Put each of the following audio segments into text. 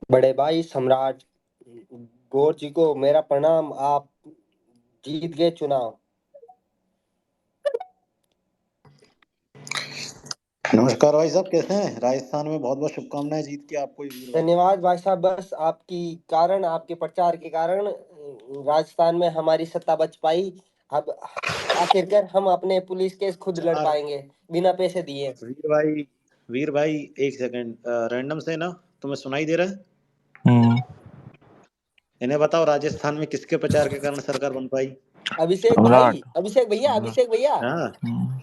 बड़े भाई सम्राट गौर जी को मेरा प्रणाम। आप जीत गए चुनाव। नमस्कार भाई साहब, कैसे हैं? राजस्थान में बहुत बहुत शुभकामनाएं जीत के आपको ये वीर भाई। धन्यवाद भाई साहब, बस आपकी कारण, आपके प्रचार के कारण राजस्थान में हमारी सत्ता बच पाई। अब आखिरकार हम अपने पुलिस केस खुद लड़ चार पाएंगे बिना पैसे दिए। वीर भाई एक सेकंड, रैंडम से ना तुम्हें सुनाई दे रहा है? हम्म। इन्हें बताओ, राजस्थान में किसके प्रचार के कारण सरकार बन पाई? अभिषेक सम्राट। भाई, अभिषेक भैया, सम्राट। अभिषेक भैया, हाँ। हम्म।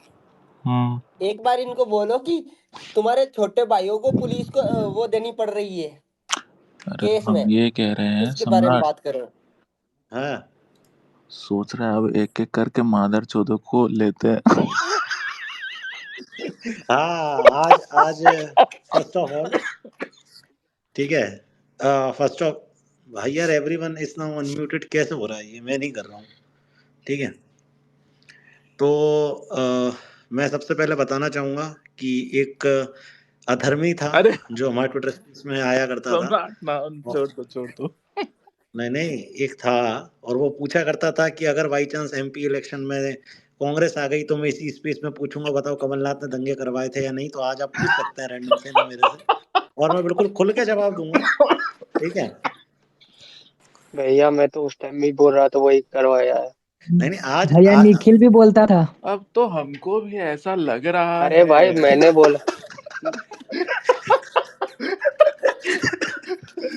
हम्म। एक बार इनको बोलो कि तुम्हारे छोटे भाइयों को पुलिस को वो देनी पड़ रही है अरे केस हम में, ये कह रहे हैं उसके बारे में सम्राट, बात करो। हाँ। सोच रहा है अब एक एक करके मादर चौदह को लेते हैं। हाँ, आज आज फर्स्ट ऑफ ऑल, ठीक है, फर्स्ट ऑफ भाई यार, एवरीवन इज नाउ अनम्यूटेड कैसे हो रहा है? ये मैं नहीं कर रहा हूँ। ठीक है, तो मैं सबसे पहले बताना चाहूंगा कि एक अधर्मी था अरे जो हमारे ट्विटर स्पेस में आया करता था। सम्राट ना, और छोड़ दो। नहीं नहीं, एक था, और वो पूछा करता था कि अगर बाई चांस एमपी इलेक्शन में कांग्रेस आ गई तो मैं इसी स्पेस में पूछूंगा, बताओ कमलनाथ ने दंगे करवाए थे या नहीं? तो आज आप पूछ सकते हैं रैंडम से ना मेरे से, और मैं बिल्कुल खुल के जवाब दूंगा। ठीक है। भैया मैं तो उस टाइम भी बोल रहा था वही करवाया है। नहीं नहीं, आज भैया आज निखिल भी बोलता था। अब तो हमको भी ऐसा लग रहा अरे है। भाई मैंने बोला।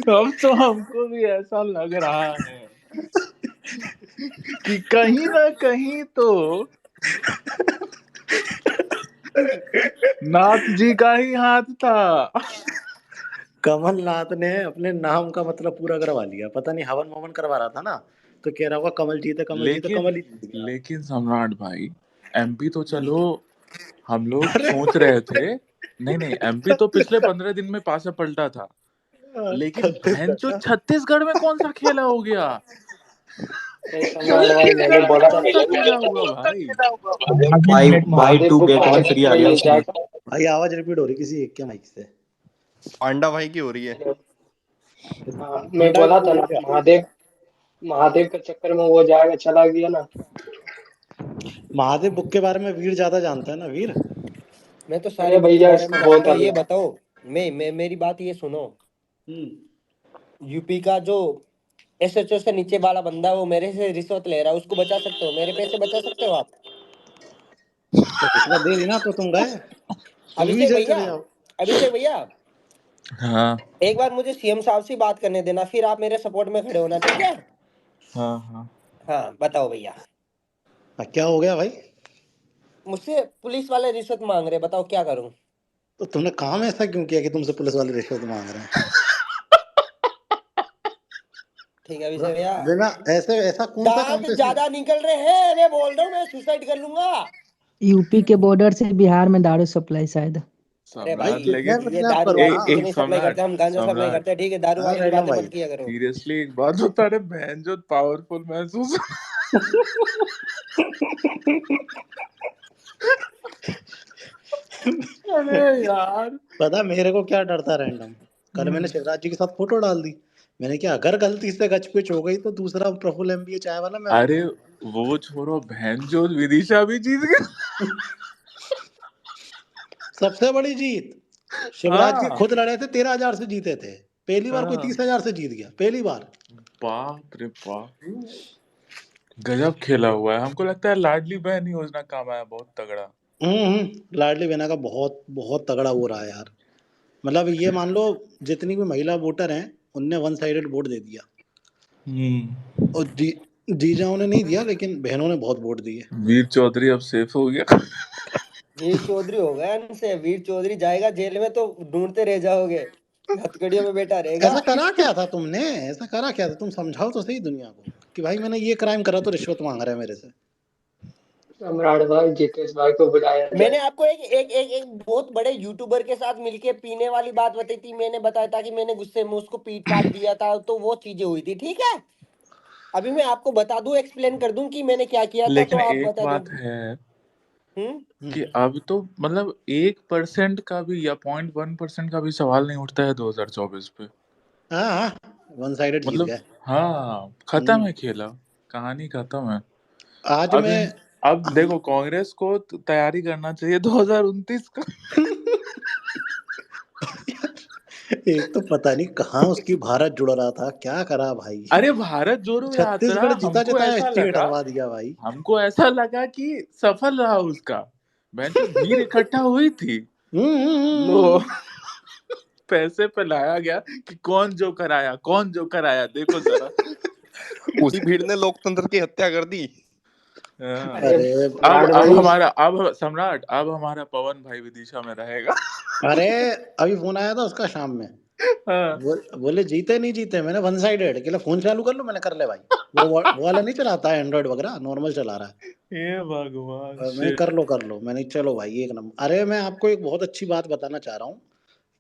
अब तो हमको भी ऐसा लग रहा है कि कहीं ना कहीं तो नाथ जी का ही हाथ था। कमलनाथ ने अपने नाम का मतलब पूरा करवा लिया। पता नहीं हवन ववन करवा रहा था ना, तो कह रहा होगा कमल जीते कमल जीते, लेकिन कमल ही जीत गया। लेकिन सम्राट भाई, एमपी तो चलो हम लोग अरे सोच रहे थे। नहीं नहीं, एमपी तो पिछले 15 दिन में पासा पलटा था। लेकिन छत्तीसगढ़ भैंचो ना। छत्तीसगढ़ में कौन सा खेला हो गया? अरे सम्राट भाई मैंने छत्तीसगढ़ में बोला था कौन सा खेला हुआ भाई? बाई बाई महादेव टू गुप्त गेट के वन फ्री चक्कर आ में गया ये उसमें। जाएगा। भाई आवाज रिपीट हो रही किसी एक के माइक से। पांडा भाई की हो रही है। हाँ मैं उल्टा बोला था बोल ना, क्या? महादेव महादेव के चक्कर में वो जाएगा, चला गया ना। महादेव बुक के बारे में वीर ज्यादा जानता है ना वीर। मैं तो सारी अरे बुक के भैया बारे में इसको बहुत जानता आ हूँ। ये गया। बताओ, मैं मेरी बात ये सुनो। हम्म। यूपी का जो एसएचओ से नीचे वाला बंदा वो मेरे से रिश्वत ले रहा है, उसको बचा सकते हो? मेरे पैसे बचा सकते हो आप? तो रिश्वत दे दी ना तो तुम गए, तुम भी अभिषेक जेल भैया, चले जाओ। अभिषेक भैया, हाँ एक बार मुझे सीएम साहब से बात करने देना, फिर आप मेरे सपोर्ट में खड़े होना, ठीक है? हाँ हाँ। हाँ बताओ भैया। क्या हो गया भाई? मुझसे पुलिस वाले रिश्वत मांग रहे, बताओ क्या करूं? तो तुमने काम ऐसा क्यों किया कि तुमसे पुलिस वाले रिश्वत मांग रहे हैं? ठीक है अभिषेक भैया। बिना ऐसे ऐसा कौन सा काम दांत पे ज्यादा निकल रहे हैं, मैं बोल रहा हूँ मैं सुसाइड कर लूंगा। यूपी के बॉर्डर से बिहार में दारू सप्लाई शायद। अरे भाई, भाई सम्राट किडनैप लेकिन ये विडनैप दारू करो वारू ना। कुछ नहीं सप्लाई करते, सम्राट हम गांजा सप्लाई सम्राट करते हैं, ठीक है? दारू हाँ वाली रैंडम बातें भाई। मत किया करो। सीरियसली एक बात बता रहे, बहन जो पावरफुल महसूस। अरे यार। पता मेरे को क्या डर था रैंडम? कल मैंने शिवराज जी के साथ फोटो डाल दी। मैंने क्या, अगर गलती से गच पिच हो गई तो दूसरा प्रफुल्ल एमबीए चाय वाला मैं अरे बनूंगा। वो छोड़ो, बहन जो विदिशा भी जीत गया। सबसे बड़ी जीत, शिवराज जी हाँ खुद लड़े थे, 13,000 से जीते थे। पहली बार कोई हाँ। 30,000 से जीत गया, पहली बार। बाप रे बाप, गजब खेला हुआ है। हमको लगता है लाडली बहन योजना काम आया बहुत तगड़ा। लाडली बहना का बहुत बहुत तगड़ा हो रहा है यार। मतलब ये मान लो, जितनी भी महिला वोटर हैं उनने वन साइडेड वोट दे दिया। हम्म। और जीजाओं ने नहीं दिया, लेकिन बहनों ने बहुत वोट दिए। वीर चौधरी अब सेफ हो गया। वीर चौधरी हो गया इनसे, वीर चौधरी जाएगा जेल में तो ढूंढते रह जाओगे, हथकड़ियों में बैठा रहेगा। ऐसा करा क्या था तुमने? ऐसा करा क्या था? तुम समझाओ तो सही दुनिया को कि भाई मैंने ये क्राइम करा तो रिश्वत मांग रहा है मेरे से। सम्राट भाई जितेश भाई को बुलाया मैंने जाए। आपको एक बहुत बड़े यूट्यूबर के साथ मिलके पीने वाली बात बताई थी, मैंने बताया था कि मैंने गुस्से में उसको पीट पाट दिया था, तो वो चीजें हुई थी, ठीक है? अभी मैं आपको बता दूं, एक्सप्लेन कर दूं कि मैंने क्या किया था, तो लेकिन आप एक बता दो। बात है हम्म। कि हम्म। अब तो मतलब 1% का भी या 0.1% का भी सवाल नहीं उठता है 2024 पे। हाँ, वन साइडेड जीत मतलब गए। हाँ, खत्म है खेला, कहानी खत्म है। आज अब मैं अब देखो कांग्रेस को तैयारी करना चाहिए 2029 का। एक तो पता नहीं कहाँ उसकी भारत जुड़ रहा था, क्या करा भाई। अरे भारत जोड़ो यात्रा, छत्तीसगढ़ जीता हमको जिताया ऐसा स्टेट लगा, हरवा दिया भाई। हमको ऐसा लगा कि सफल रहा उसका, बेंचो भीड़ इकट्ठा हुई थी, लो पैसे पे लाया गया कि कौन जो कराया, कौन जो कराया, देखो जरा। उसी भीड़ ने लोकतंत्र की हत्या कर दी। हाँ। अरे अरे अब सम्राट अब भाई, हमारा अब सम्राट, अब हमारा पवन भाई विदिशा में रहेगा। अरे अभी फोन आया था उसका शाम में, हाँ। बोले जीते नहीं जीते, मैंने वन साइडेड के लिए फोन चालू कर लो, मैंने कर ले भाई। वो वाला नहीं चलाता है एंड्रॉइड वगैरह, नॉर्मल चला रहा है। हे भगवान मैंने शिट। कर लो, मैंने चलो भाई एक नंबर। अरे मैं आपको एक बहुत अच्छी बात बताना चाह रहा हूँ।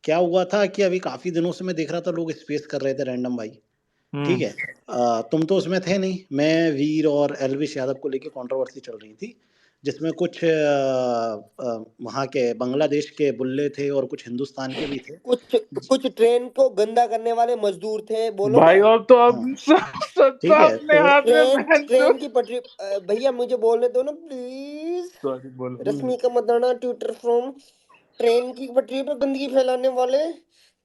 क्या हुआ था कि अभी काफी दिनों से मैं देख रहा था लोग स्पेस कर रहे थे रैंडम भाई, ठीक है। तुम तो उसमें थे नहीं, मैं वीर और एलविश यादव को लेके कंट्रोवर्सी चल रही थी, जिसमें कुछ वहाँ के बांग्लादेश के बुल्ले थे और कुछ हिंदुस्तान के भी थे। कुछ कुछ ट्रेन को गंदा करने वाले मजदूर थे, बोलो ना। भाई अब तो अब हाँ ठीक सत्ता है, अपने तो हाथ में, ट्रेन बहन चो। ट्रेन की पटरी भैया मुझे बोलने दो ना प्लीज। सॉरी, बोलो। Rashmika Mandanna Twitter from. Train की पटरी पर गंदगी फैलाने वाले,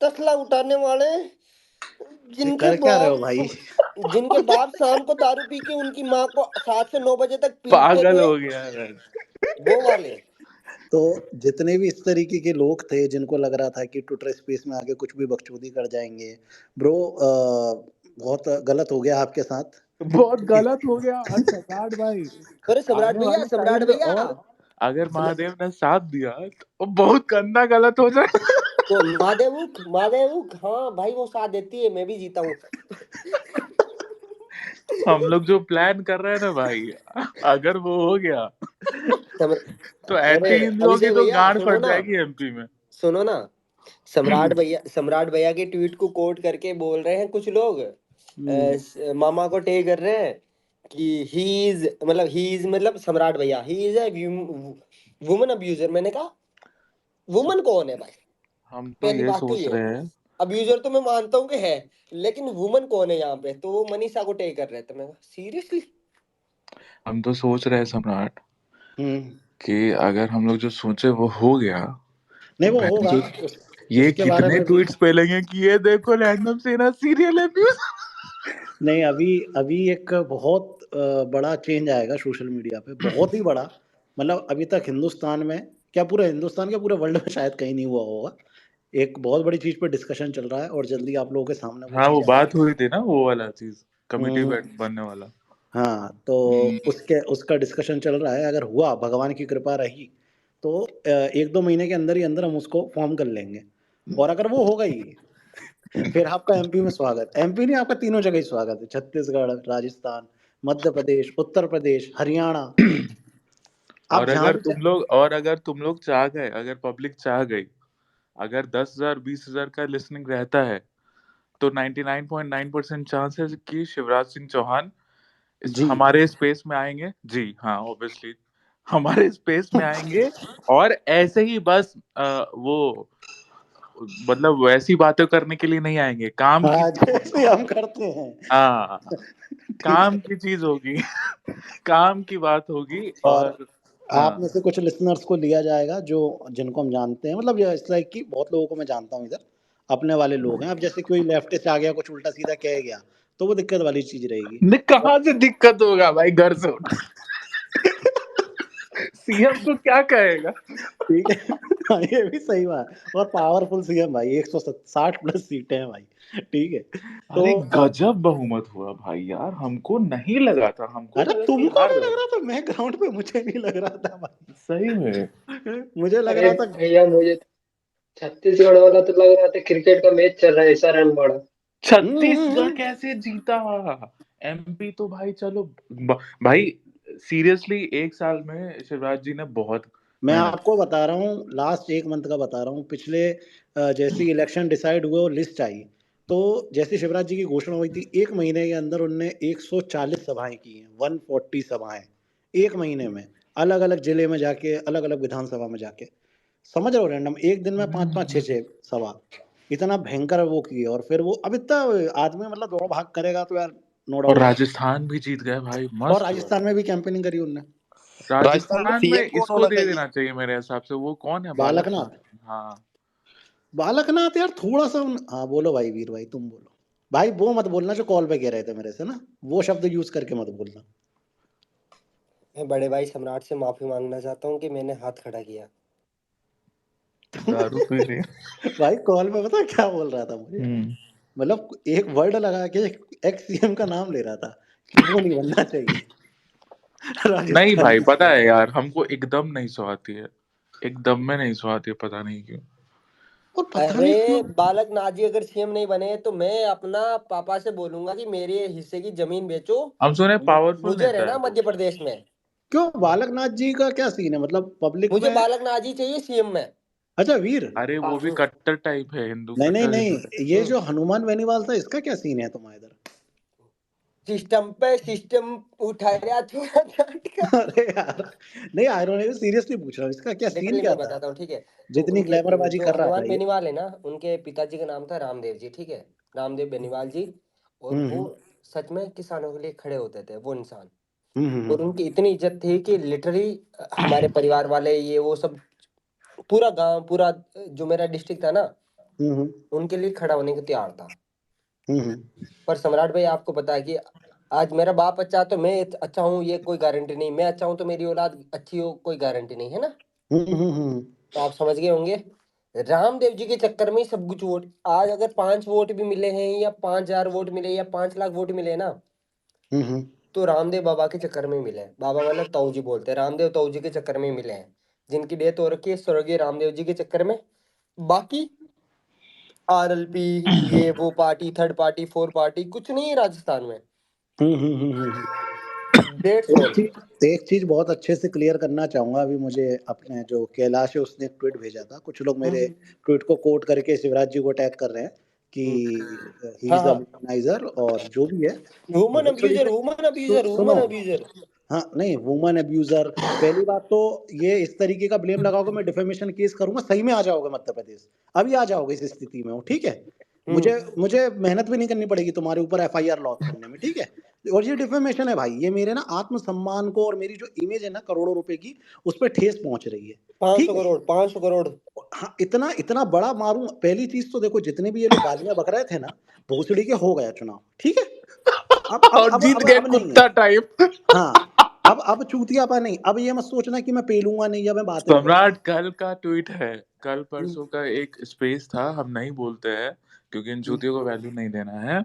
तसला उठाने वाले, ये जिनके कर क्या रहे हो भाई। जिनके बाप शाम को दारू पी के उनकी माँ को 7 से 9 बजे तक पीटते पागल थे, हो गया है। वो वाले। तो जितने भी इस तरीके के लोग थे जिनको लग रहा था कि ट्विटर स्पेस में आके कुछ भी बकचोदी कर जाएंगे, ब्रो बहुत गलत हो गया आपके साथ। बहुत गलत हो गया। और सम्राट भाई, अरे सम्राट आने भैया, वाले सम्राट टाइम में भैया, और अगर महादेव ने साथ दिया तो बहुत गंदा गलत हो जाए। तो महादेवुख महादेवुख, हाँ भाई वो साथ देती है, मैं भी जीता हूँ। हम लोग जो प्लान कर रहे हैं ना भाई, अगर वो हो गया तो अरे एंटी हिंदुओं की अभिषेक तो भैया गांड सुनो फट ना, जाएगी एमपी में। सुनो ना। सम्राट भैया के ट्वीट को कोट करके बोल रहे हैं कुछ लोग, हम्म, मामा को टेग कर रहे हैं कि ही इज मतलब सम्राट भैया he is a woman abuser. मैंने कहा वुमन कौन है भाई? हम तो पहली ये बात तो सोच ये, रहे हैं, अब्यूजर तो मैं मानता हूँ कि है, लेकिन वुमन कौन है यहाँ पे? तो वो मनीषा को टेग कर रहे थे। मैं सीरियसली, हम तो सोच रहे हैं सम्राट हम्म, कि अगर हम लोग जो सोचे वो हो गया तो नहीं वो बहन होगा। जो ये उसके बारे कितने में भी ट्वीट्स फैलेंगे कि ये देखो रैंडम सेना सीरियल अब्यूज। नहीं, अभी अभी एक बहुत बड़ा चेंज आएगा सोशल मीडिया पे, बहुत ही बड़ा। मतलब अभी तक हिंदुस्तान में, क्या पूरे हिंदुस्तान क्या पूरे वर्ल्ड में शायद कहीं नहीं हुआ होगा। एक बहुत बड़ी चीज पे डिस्कशन चल रहा है और जल्दी आप लोगों के सामने वो हाँ, वो चीज बात आएगी। हुई थी ना, वो वाला चीज, कमिटी हम्म, बनने वाला। हाँ तो हम्म। उसका डिस्कशन चल रहा है। अगर हुआ, भगवान की कृपा रही, तो 1-2 महीने के अंदर ही अंदर हम उसको फॉर्म कर लेंगे। और अगर वो हो गई, फिर आपका एमपी में स्वागत। एमपी नहीं, आपका तीनों जगह ही स्वागत है, छत्तीसगढ़, राजस्थान, मध्य प्रदेश, उत्तर प्रदेश, हरियाणा। आप जहां भी और अगर तुम लोग चाह गए, अगर पब्लिक चाह गई, अगर 10,000 20,000 का लिसनिंग रहता है तो 99.9% चांस है कि शिवराज सिंह चौहान इस जी, हमारे स्पेस में आएंगे। जी हाँ, ऑब्वियसली हमारे स्पेस में आएंगे। और ऐसे ही बस वो मतलब वैसी बातें करने के लिए नहीं आएंगे, काम की हाँ चीज होगी जैसे वहां हम पे। करते हैं। हाँ, ठीक काम है। की चीज होगी। काम की बात होगी। और और आप में हाँ, से कुछ लिसनर्स को लिया जाएगा जो जिनको हम जानते हैं, मतलब इस लाइक कि बहुत लोगों को मैं जानता हूँ इधर, अपने वाले लोग हैं। अब जैसे कोई लेफ्टिस्ट आ गया, कुछ उल्टा सीधा कह गया, तो वो दिक्कत वाली चीज रहेगी। कहाँ से दिक्कत होगा भाई, घर से उठा सीएम को क्या कहेगा। ठीक है। हाँ, ये भी सही बात। और पावरफुल सीएम भाई, 160 प्लस सीटें हैं भाई, ठीक है। तो अरे गजब बहुमत हुआ भाई यार, हमको नहीं लगा था, हमको अरे लगा कि तुमको हार नहीं लग जाएगा। रहा था, मैं ग्राउंड पे, मुझे नहीं लग रहा था भाई। सही में। मुझे लग अरे रहा था। भैया मुझे तो छत्तीसगढ़ वाला तो लग रहा था क्रिकेट का मैच चल रहा है, ऐसा रन मारा। छत्तीसगढ़ कैसे जीता? एमपी तो भाई चलो, भाई सीरियसली एक साल में शिवराज जी ने बहुत मैं मेहनत आपको बता रहा हूँ, लास्ट 1 मंथ का बता रहा हूँ। पिछले जैसे इलेक्शन डिसाइड हुए और लिस्ट आई, तो जैसे शिवराज जी की घोषणा हुई थी, 1 महीने के अंदर उनने 140 सभाएं की हैं, 140 सभाएं 1 महीने में, अलग अलग जिले में जाके, अलग अलग विधानसभा में जाके। समझ रहे हो, रैंडम एक दिन में 5-5 6-6 सभा। इतना भयंकर वो किए, और फिर वो अब इतना आदमी मतलब दौड़ भाग करेगा तो यार नो और डाउट। राजस्थान भी जीत गए भाई, और मस्त हुआ। राजस्थान में भी कैंपेनिंग करी उनने। राजस्थान में राजस्थान में सीएम कौन इसको होना दे चाहिए? देना चाहिए मेरे हिसाब से। वो कौन है, बालकनाथ। बालकनाथ। हाँ बालकनाथ यार थोड़ा सा हाँ बोलो भाई, वीर भाई तुम बोलो भाई। वो मत बोलना जो कॉल पे कह रहे थे मेरे से ना, वो शब्द यूज करके मत बोलना। मैं बड़े भाई सम्राट से माफी मांगना चाहता हूँ कि मैंने हाथ खड़ा किया। दारू पी रही है। भाई कॉल पे पता है क्या बोल रहा था मुझे, मतलब एक वर्ड लगा के एक्स सीएम का नाम ले रहा था कि वो नहीं बनना चाहिए नहीं राजस्थान भाई, की पता है CM। यार, हमको एकदम नहीं सुहाती है, एकदम में नहीं सुहाती है, पता नहीं क्यों। और पता अरे नहीं क्यों। बालक नाजी अगर सीएम नहीं बने तो मैं अपना पापा से बोलूंगा कि मेरे हिस्से की जमीन बेचो, हम सुने पावरफुल मुझे नेता है रहना वो। मध्य प्रदेश में। क्यों बालकनाथ जी का क्या सीन है, मतलब पब्लिक मुझे में? बालक नाजी चाहिए सीएम में। अच्छा वीर। अरे वो भी कट्टर टाइप है, हिंदू, नहीं नहीं कट्टर हिंदू टाइप। नहीं, ये जो हनुमान बेनीवाल था इसका क्या सीन है तुम्हारे इधर? सिस्टम पे सिस्टम उठा रहा छोरा जाट का। अरे यार नहीं, आयरन सीरियसली पूछ रहा हूँ, इसका क्या सीन लिटरली क्या मैं था? बताता हूँ, ठीक है। तो जितनी उनके ग्लैमरबाजी जो कर रहा था हनुमान ये। बेनीवाल है ना, उनके पिताजी का नाम था रामदेव जी, ठीक है, रामदेव बेनीवाल जी। और वो हम्म सच में किसानों के लिए खड़े होते थे वो इंसान। हम्म और उनकी इतनी इज्जत थी कि लिटरली हमारे परिवार वाले ये वो सब पूरा गांव पूरा जो मेरा डिस्ट्रिक्ट था ना, हम्म उनके लिए खड़ा होने को तैयार था। हम्म पर सम्राट भाई आपको पता है कि आज मेरा बाप अच्छा तो मैं अच्छा हूँ ये कोई गारंटी नहीं, मैं अच्छा हूँ तो मेरी औलाद अच्छी हो कोई गारंटी नहीं है ना। हम्म। तो आप समझ गए होंगे, रामदेव जी के चक्कर में ही सब कुछ वोट, आज अगर 5 वोट भी मिले हैं या 5,000 वोट मिले या 5 लाख वोट मिले ना, हम्म। तो रामदेव बाबा के चक्कर में ही मिले हैं। बाबा मतलब ताऊ जी बोलते हैं, रामदेव ताऊ जी के चक्कर में ही मिले हैं, जिनकी डेथ हो रखी है स्वर्गीय रामदेव जी के चक्कर में। बाकी आरएलपी ये वो party third party four party कुछ नहीं है राजस्थान में। हम्म। That's all. एक चीज बहुत अच्छे से क्लियर करना चाहूंगा। अभी मुझे अपने जो कैलाश है उसने एक ट्वीट भेजा था, कुछ लोग मेरे ट्वीट को कोट करके शिवराज जी को टैग कर रहे हैं कि ही हाँ इज अ हाँ, वुमनाइजर और जो भी है। वुमन भोसड़ी अब्यूजर के वुमन अब्यूजर सुनो, वुमन अब्यूजर। हाँ नहीं वुमन अब्यूजर। पहली बात तो ये इस तरीके का ब्लेम लगाओगे मैं डिफेमेशन केस करूंगा, सही में आ जाओगे मध्य प्रदेश, अभी आ जाओगे इस स्थिति में हो, ठीक है। मुझे मुझे मेहनत भी नहीं करनी पड़ेगी तुम्हारे ऊपर एफआईआर लॉन्च करने में, ठीक है। और ये डिफेमेशन है भाई, ये मेरे ना आत्मसम्मान को और मेरी जो इमेज है ना करोड़ों रुपए की, उस पर ठेस पहुंच रही है, 500 ठीक है। करोड़ 500 करोड़। हाँ इतना इतना बड़ा मारूं। पहली चीज तो देखो, जितने भी ये लोग गालियां बक रहे थे ना, भोसड़ी के हो गया चुनाव, ठीक है। और जीत गए अब नहीं है। कुत्ता टाइप। हाँ अब चूतियापा नहीं, अब ये मत सोचना कि मैं पेलूंगा नहीं या मैं बात नहीं सम्राट करूंगा। कल का ट्वीट है, कल परसों का एक स्पेस था, हम नहीं बोलते हैं क्योंकि इन चूतियों को वैल्यू नहीं देना है।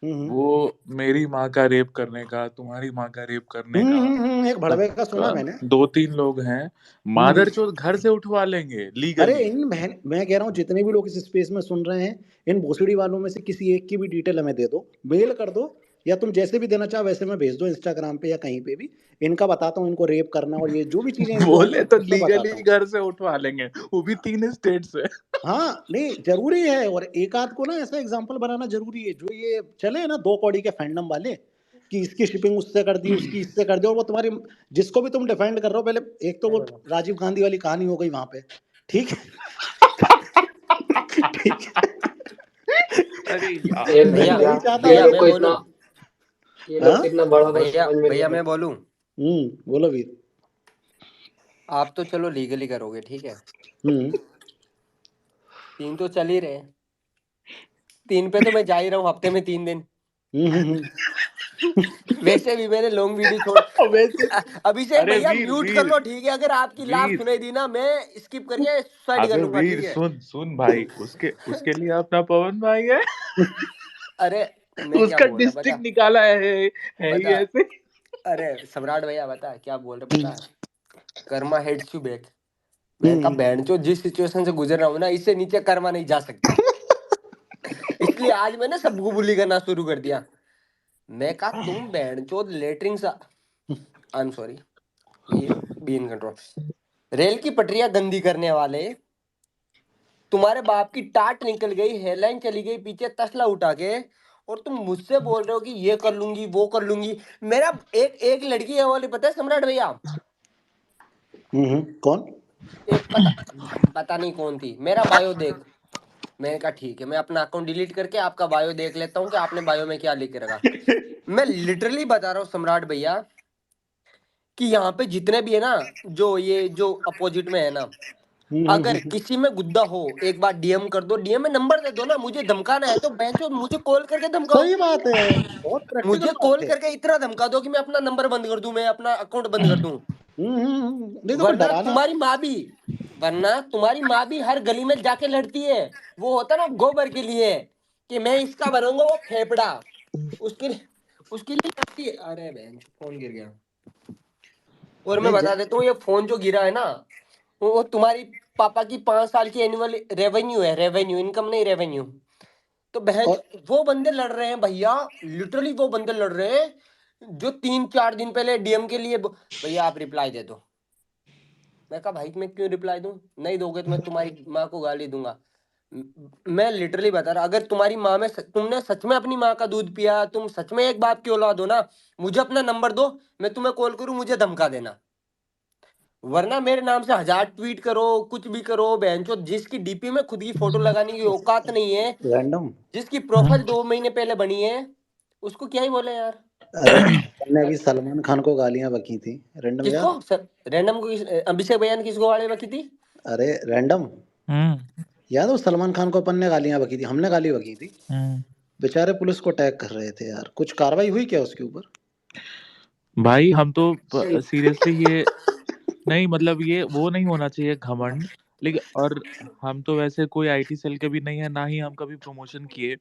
वो मेरी माँ का रेप करने का, तुम्हारी माँ का रेप करने का, एक भड़वे का सुना मैंने। 2-3 लोग हैं, मादरचोद घर से उठवा लेंगे अरे लीगली। इन बहन, मैं कह रहा हूँ जितने भी लोग इस स्पेस में सुन रहे हैं, इन भोसड़ी वालों में से किसी एक की भी डिटेल हमें दे दो, मेल कर दो, या तुम जैसे भी देना चाहो वैसे में भेज दो इंस्टाग्राम पे या कहीं पे भी। इनका बताता हूँ, इनको रेप करना और ये जो भी चीजें इनको आती बोले है तो उससे लीगली बताता हूँ। घर से उठवा लेंगे, वो भी 3 स्टेट से। हाँ नहीं जरूरी है, और एक आध को ना ऐसा एग्जाम्पल बनाना जरूरी है, जो ये चले हैं ना दो कौड़ी के फैंडम वाले, कि इसकी शिपिंग उससे कर दी उसकी इससे कर दी, और वो तुम्हारी जिसको भी तुम डिफेंड कर रहे हो, पहले एक तो वो राजीव गांधी वाली कहानी हो गई वहां पे, ठीक है ठीक है। अरे ये यार, मैं भैया नहीं चाहता ये भैया ये लोग मैं को बोलूं, इतना, ये लोग हाँ। को इतना बड़ा बड़ा भैया समझ में नहीं भैया आता। मैं बोलूं, बोलो वीर। आप तो चलो लीगली करोगे ठीक है, हम्म 3 तो चल ही रहे हैं, 3 पे तो मैं जा ही रहा हूँ हफ्ते में 3 दिन। हम्म। वैसे भी मैंने लॉन्ग वीडियो छोड़ वैसे, अभिषेक अरे भैया वीर म्यूट कर वीर लो ठीक है, अगर आपकी लाश वीर, सुनाई दी ना मैं स्किप करके सुसाइड कर अबे लूंगा वीर ठीक है। सुन सुन भाई, उसके उसके लिए अपना पवन भाई है। अरे मैं क्या उसका बोल रहा डिस्ट्रिक्ट बता निकाला है ही बता ऐसे। अरे सम्राट भैया बता क्या बोल रहे पता है, कर्मा हेड्स यू बैक। मैं कहा बैंड जो जिस सिचुएशन से गुजर रहा हूँ ना, इससे नीचे कर्मा नहीं जा सकता। इसलिए आज मैंने सबको बुली करना शुरू कर दिया। मैं कहा तुम बैंड चोद लेटरिन सा, आई एम सॉरी, ये बी इन कंट्रोल, रेल की पटरियां गंदी करने वाले, तुम्हारे बाप की टाट निकल गई हेयरलाइन चली गई पीछे तसला उठा के, और तुम मुझसे बोल रहे हो कि ये कर लूंगी वो कर लूंगी। मेरा एक एक लड़की है वाली पता है सम्राट भैया, कौन? एक पता पता नहीं कौन थी, मेरा बायो देख, मैंने कहा ठीक है, मैं अपना अकाउंट डिलीट करके आपका बायो देख लेता हूँ कि आपने बायो में क्या लिख के रखा। मैं लिटरली बता रहा हूँ सम्राट भैया कि यहाँ पे जितने भी है ना, जो ये जो अपोजिट में है ना, अगर किसी में गुद्दा हो एक बार डीएम कर दो, डीएम में नंबर दे दो ना, मुझे धमकाना है तो बेंचो मुझे कॉल करके धमकाओ। सही बात है, बहुत प्रैक्टिकल मुझे बात कॉल है। करके इतना धमका दो कि मैं अपना नंबर बंद कर दूं, मैं अपना अकाउंट बंद कर दूं। नहीं देखो वरना डराना। तुम्हारी माँ भी वरना तुम्हारी माँ भी हर गली में जाके लड़ती है, वो होता ना गोबर के लिए कि मैं इसका बनूंगा वो फेफड़ा, उसके उसके लिए लड़ती है। अरे बहन फोन गिर गया। और मैं नहीं बता देता हूँ ये फोन जो गिरा है ना, वो तुम्हारी पापा की 5 साल की एनुअल रेवेन्यू है, रेवेन्यू इनकम नहीं, रेवेन्यू। तो बहन और वो बंदे लड़ रहे हैं भैया, लिटरली वो बंदे लड़ रहे हैं जो 3-4 दिन पहले डीएम के लिए भैया आप रिप्लाई दे दो। मैं कहा भाई मैं क्यों रिप्लाई दूं, नहीं दोगे तो मैं तुम्हारी माँ को गाली दूंगा। मैं लिटरली बता रहा, अगर तुम्हारी माँ में तुमने सच में अपनी माँ का दूध पिया, तुम सच में एक बाप की औलाद हो ना, मुझे अपना नंबर दो, मैं तुम्हें कॉल करूं, मुझे धमका देना। वरना मेरे नाम से 1000 ट्वीट करो, कुछ भी करो, बहनचोद जिसकी डीपी में खुद की फोटो लगाने की औकात नहीं है, रैंडम। जिसकी प्रोफाइल 2 महीने पहले बनी है, उसको क्या ही बोले यार। अरे मैंने अभी सलमान खान को गालियां बकी थी, रैंडम किसको याद? सर, रैंडम को अभिषेक बयान किसको वाले बकी थी? अरे रैंडम हम्म याद है? वो सलमान खान को अपन ने गालियां बकी थी, हमने गाली बकी थी। हम्म। बेचारे पुलिस को टैग कर रहे थे यार, कुछ कार्रवाई हुई क्या उसके ऊपर? भाई हम तो सुन सीरियसली ये नहीं, मतलब ये वो नहीं होना चाहिए घमंड, लेकिन और हम तो वैसे कोई आईटी सेल के भी नहीं है, ना ही हम कभी प्रमोशन किए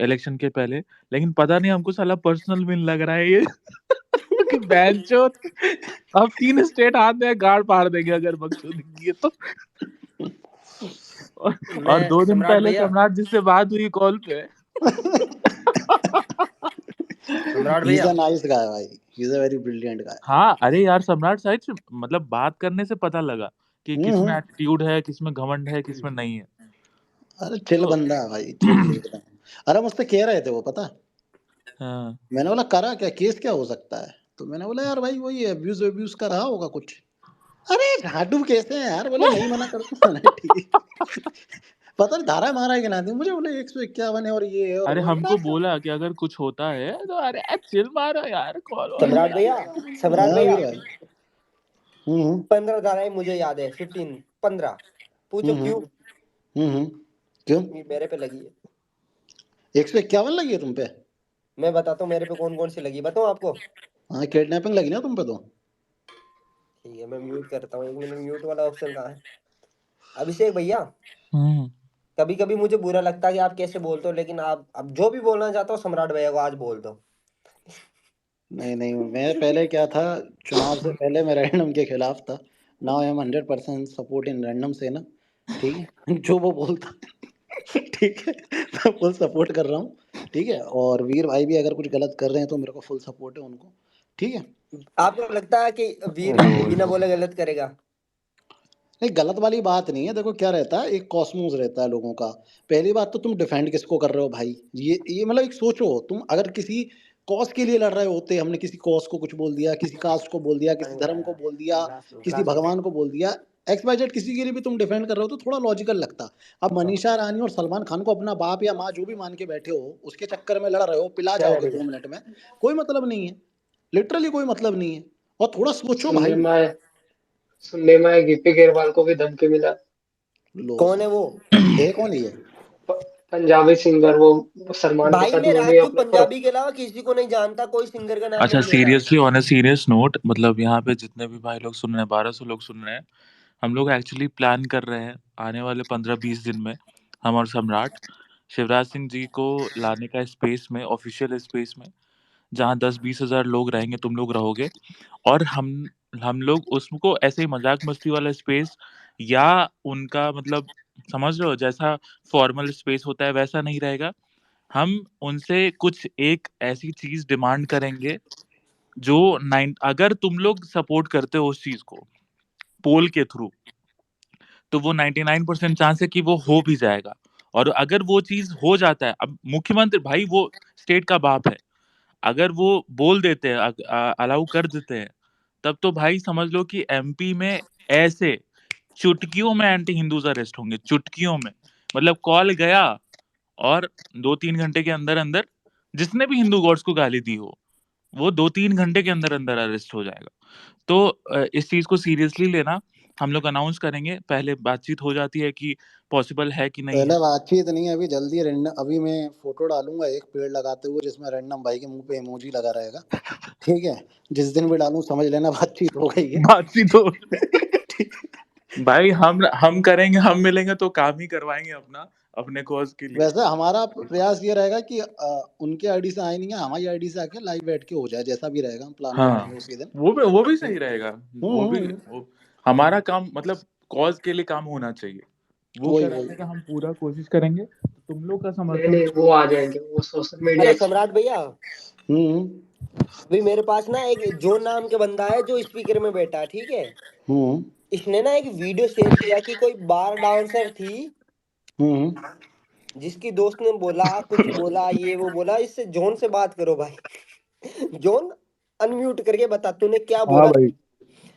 इलेक्शन के पहले, लेकिन पता नहीं हमको साला पर्सनल विन लग रहा है ये कि बेंचोद अब 3 स्टेट हाथ में गाड़ फाड़ देंगे अगर बकचोदी की है तो। और मैं 2 दिन सम्राट पहले भैया, सम्राट जिससे बात हुई कॉल पे सम्राट ही इज भैया, अ नाइस गाय भाई, he is a very brilliant guy. हाँ अरे यार सम्राट साइड से मतलब बात करने से पता लगा कि किसमें एटीट्यूड है, किसमें घमंड है, किसमें नहीं है। अरे चिल तो बंदा है भाई, चिल एकदम। अरे मुझसे कह रहे थे वो, पता है? हाँ मैंने बोला करा क्या, केस क्या हो सकता है? तो मैंने बोला यार भाई वही अब्यूज अब्यूज का रहा होगा कुछ। अरे झाटू कैसे हैं यार, बोले नहीं मना करता। मैंने ठीक पता नहीं धारा मारा है कि ना दी मुझे, बोले 151 है और ये है और अरे वो है। हमको बोला कि अगर कुछ होता है तो अरे चिल मारो यार, कॉल वॉल सम्राट क्या भैया, करो। सम्राट हाँ भैया, वीर भाई। हम्म 15 धाराएं मुझे याद है, 15 पूछो हम्म क्यों? हम्म क्यों? ये मेरे पे लगी है। 151 लगी है तुम पे? मैं बताता हूँ मेरे पे कौन कौन सी लगी, बताऊँ आपको? हाँ किडनैपिंग लगी ना तुम पे तो। ठीक है मैं म्यूट करता हूँ, 1 मिनट, म्यूट वाला ऑप्शन कहाँ है? अभिषेक भैया, हम्म कभी कभी मुझे बुरा लगता है कि आप कैसे बोलते हो, लेकिन आप अब जो भी बोलना चाहता हो सम्राट भैया को आज बोल दो। नहीं नहीं, मैं पहले क्या था, चुनाव से पहले मैं रैंडम के खिलाफ था। Now I am 100% support in random से ना। ठीक है जो वो बोलता ठीक है, मैं फुल सपोर्ट कर रहा हूँ। ठीक है, और वीर भाई भी अगर कुछ गलत कर रहे हैं तो मेरे को फुल सपोर्ट है उनको। ठीक है। आपको लगता है कि वीर बिना बोले गलत करेगा? नहीं गलत वाली बात नहीं है, देखो क्या रहता है, एक कॉस्मोस रहता है लोगों का। पहली बात तो तुम डिफेंड किसको कर रहे हो भाई, ये मतलब एक सोचो, तुम अगर किसी कॉज के लिए लड़ रहे होते, हमने किसी कॉज को कुछ बोल दिया, किसी कास्ट को बोल दिया, किसी धर्म को बोल दिया, ग्लास लो, किसी ग्लास लो। भगवान को बोल दिया, एक्स वाई जेड किसी के लिए भी तुम डिफेंड कर रहे हो तो थोड़ा लॉजिकल लगता। अब मनीषा रानी और सलमान खान को अपना बाप या माँ जो भी मान के बैठे हो, उसके चक्कर में लड़ रहे हो, पिला क्या है जाओगे भैया? 2 मिनट में। कोई मतलब नहीं है, लिटरली कोई मतलब नहीं है। और थोड़ा सोचो सुनने भाई। में आया सुनने में आया गिप्पी गेरवाल को भी धमकी मिला। लो कौन है साहब, वो? है कौन ये? प- पंजाबी सिंगर वो सलमान के भाई साथ मैं उन्होंने राजपूत अपना पंजाबी के अलावा किसी को नहीं जानता, कोई सिंगर का नाम अच्छा नहीं लेता। Seriously on a serious note, मतलब यहाँ पे जितने भी भाई लोग सुन रहे हैं, 1200 लोग सुन रहे हैं, हम लोग एक्चुअली प्लान कर रहे हैं आने वाले 15-20 दिन में, हम और सम्राट शिवराज सिंह जी को लाने का स्पेस में, ऑफिशियल स्पेस में, जहाँ 10-20 हजार लोग रहेंगे, तुम लोग रहोगे, और हम लोग उसको ऐसे ही मजाक मस्ती वाला स्पेस, या उनका मतलब समझ रहे हो जैसा फॉर्मल स्पेस होता है वैसा नहीं रहेगा। हम उनसे कुछ एक ऐसी चीज डिमांड करेंगे जो अगर तुम लोग सपोर्ट करते हो उस चीज को पोल के थ्रू, तो वो 99% चांस है कि वो हो भी जाएगा। और अगर वो चीज हो जाता है, अब मुख्यमंत्री भाई वो स्टेट का बाप है, अगर वो बोल देते हैं, अलाउ कर देते हैं, तब तो भाई समझ लो कि एमपी में ऐसे चुटकियों में एंटी हिंदूज अरेस्ट होंगे, चुटकियों में। मतलब कॉल गया और 2-3 घंटे के अंदर अंदर जिसने भी हिंदू गॉड्स को गाली दी हो वो 2-3 घंटे के अंदर अंदर अरेस्ट हो जाएगा। तो इस चीज को सीरियसली लेना, हम लोग अनाउंस करेंगे, पहले बातचीत हो जाती है कि पॉसिबल है कि नहीं पहले है। बातचीत नहीं है, अभी जल्दी रैंडम, अभी मैं फोटो डालूंगा एक पेड़ लगाते हुए जिसमें रैंडम भाई के मुंह पे इमोजी लगा रहेगा, ठीक है? जिस दिन भी डालूं समझ लेना बातचीत हो गई है। बातचीत हो ठीक है? भाई, हम करेंगे, हम मिलेंगे तो काम ही करवाएंगे अपना, अपने कॉज के लिए। वैसे हमारा प्रयास ये रहेगा कि उनके आईडी से आए नहीं है, हमारी आईडी से आके लाइव बैठ के हो जाए, जैसा भी रहेगा हम प्लान हाँ, करेंगे उसी दिन। वो भी सही रहेगा। हमारा काम मतलब कॉज के लिए काम होना चाहिए, वो वही कराने वही का हम पूरा कोशिश करेंगे। तुम लोग का नहीं समर्थन नहीं, वो आ जाएंगे, वो सोशल मीडिया अरे सम्राट भैया, हम्म अभी मेरे पास ना एक जो नाम के बंदा है जो स्पीकर में बैठा है, ठीक है? हम्म इसने ना एक वीडियो शेयर किया कि कोई बार डांसर थी हम्म जिसकी दोस्त ने बोला, कुछ बोला, ये वो बोला, इससे जॉन से बात करो भाई। जॉन, अनम्यूट करके बता तूने क्या हाँ बोला, भाई।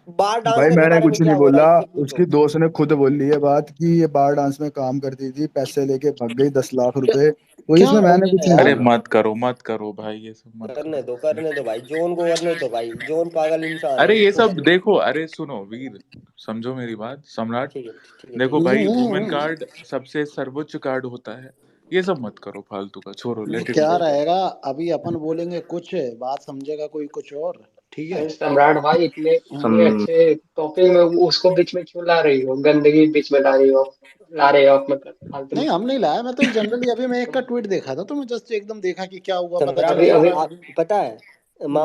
बार भाई डांसर के मैंने बारे में कुछ नहीं क्या बोला, बोला, इससे पूछो। उसकी दोस्त ने खुद बोल ली है बात कि ये बार डांस में काम करती थी, पैसे लेके भाग गई 10 लाख क्या रुपए, कोई क्या इसमें हो मैंने कुछ गया नहीं अरे यार? बोला। मत करो भाई, ये सब मत करो। करने दो भाई, जॉन को करने दो भाई, जॉन पागल इंसान है, अरे ये उसको सब करने दो। देखो, अरे सुनो वीर, समझो मेरी बात सम्राट। ठीक है, ठीक है, ठीक देखो है। भाई, वुमेन कार्ड सबसे सर्वोच्च कार्ड होता है, ये सब मत करो फालतू का, छोड़ो, वो लेट इट क्या गो। रहेगा, अभी अपन बोलेंगे कुछ, बात समझेगा कोई कुछ और, ठीक है? अरे सम्राट भाई, इतने हम्म। इतने अच्छे टॉपिक में उसको बीच में क्यों ला रही हो? गंदगी बीच में ला रहे हो आप, मतलब फालतू में। नहीं हम नहीं लाया, मैं तो जनरली अभी मैं एक का ट्वीट देखा था, तो मैं जस्ट एकदम देखा कि क्या हुआ, पता सम्राट चला अभी भैया, कि अभी हाँ। आप पता है हम्म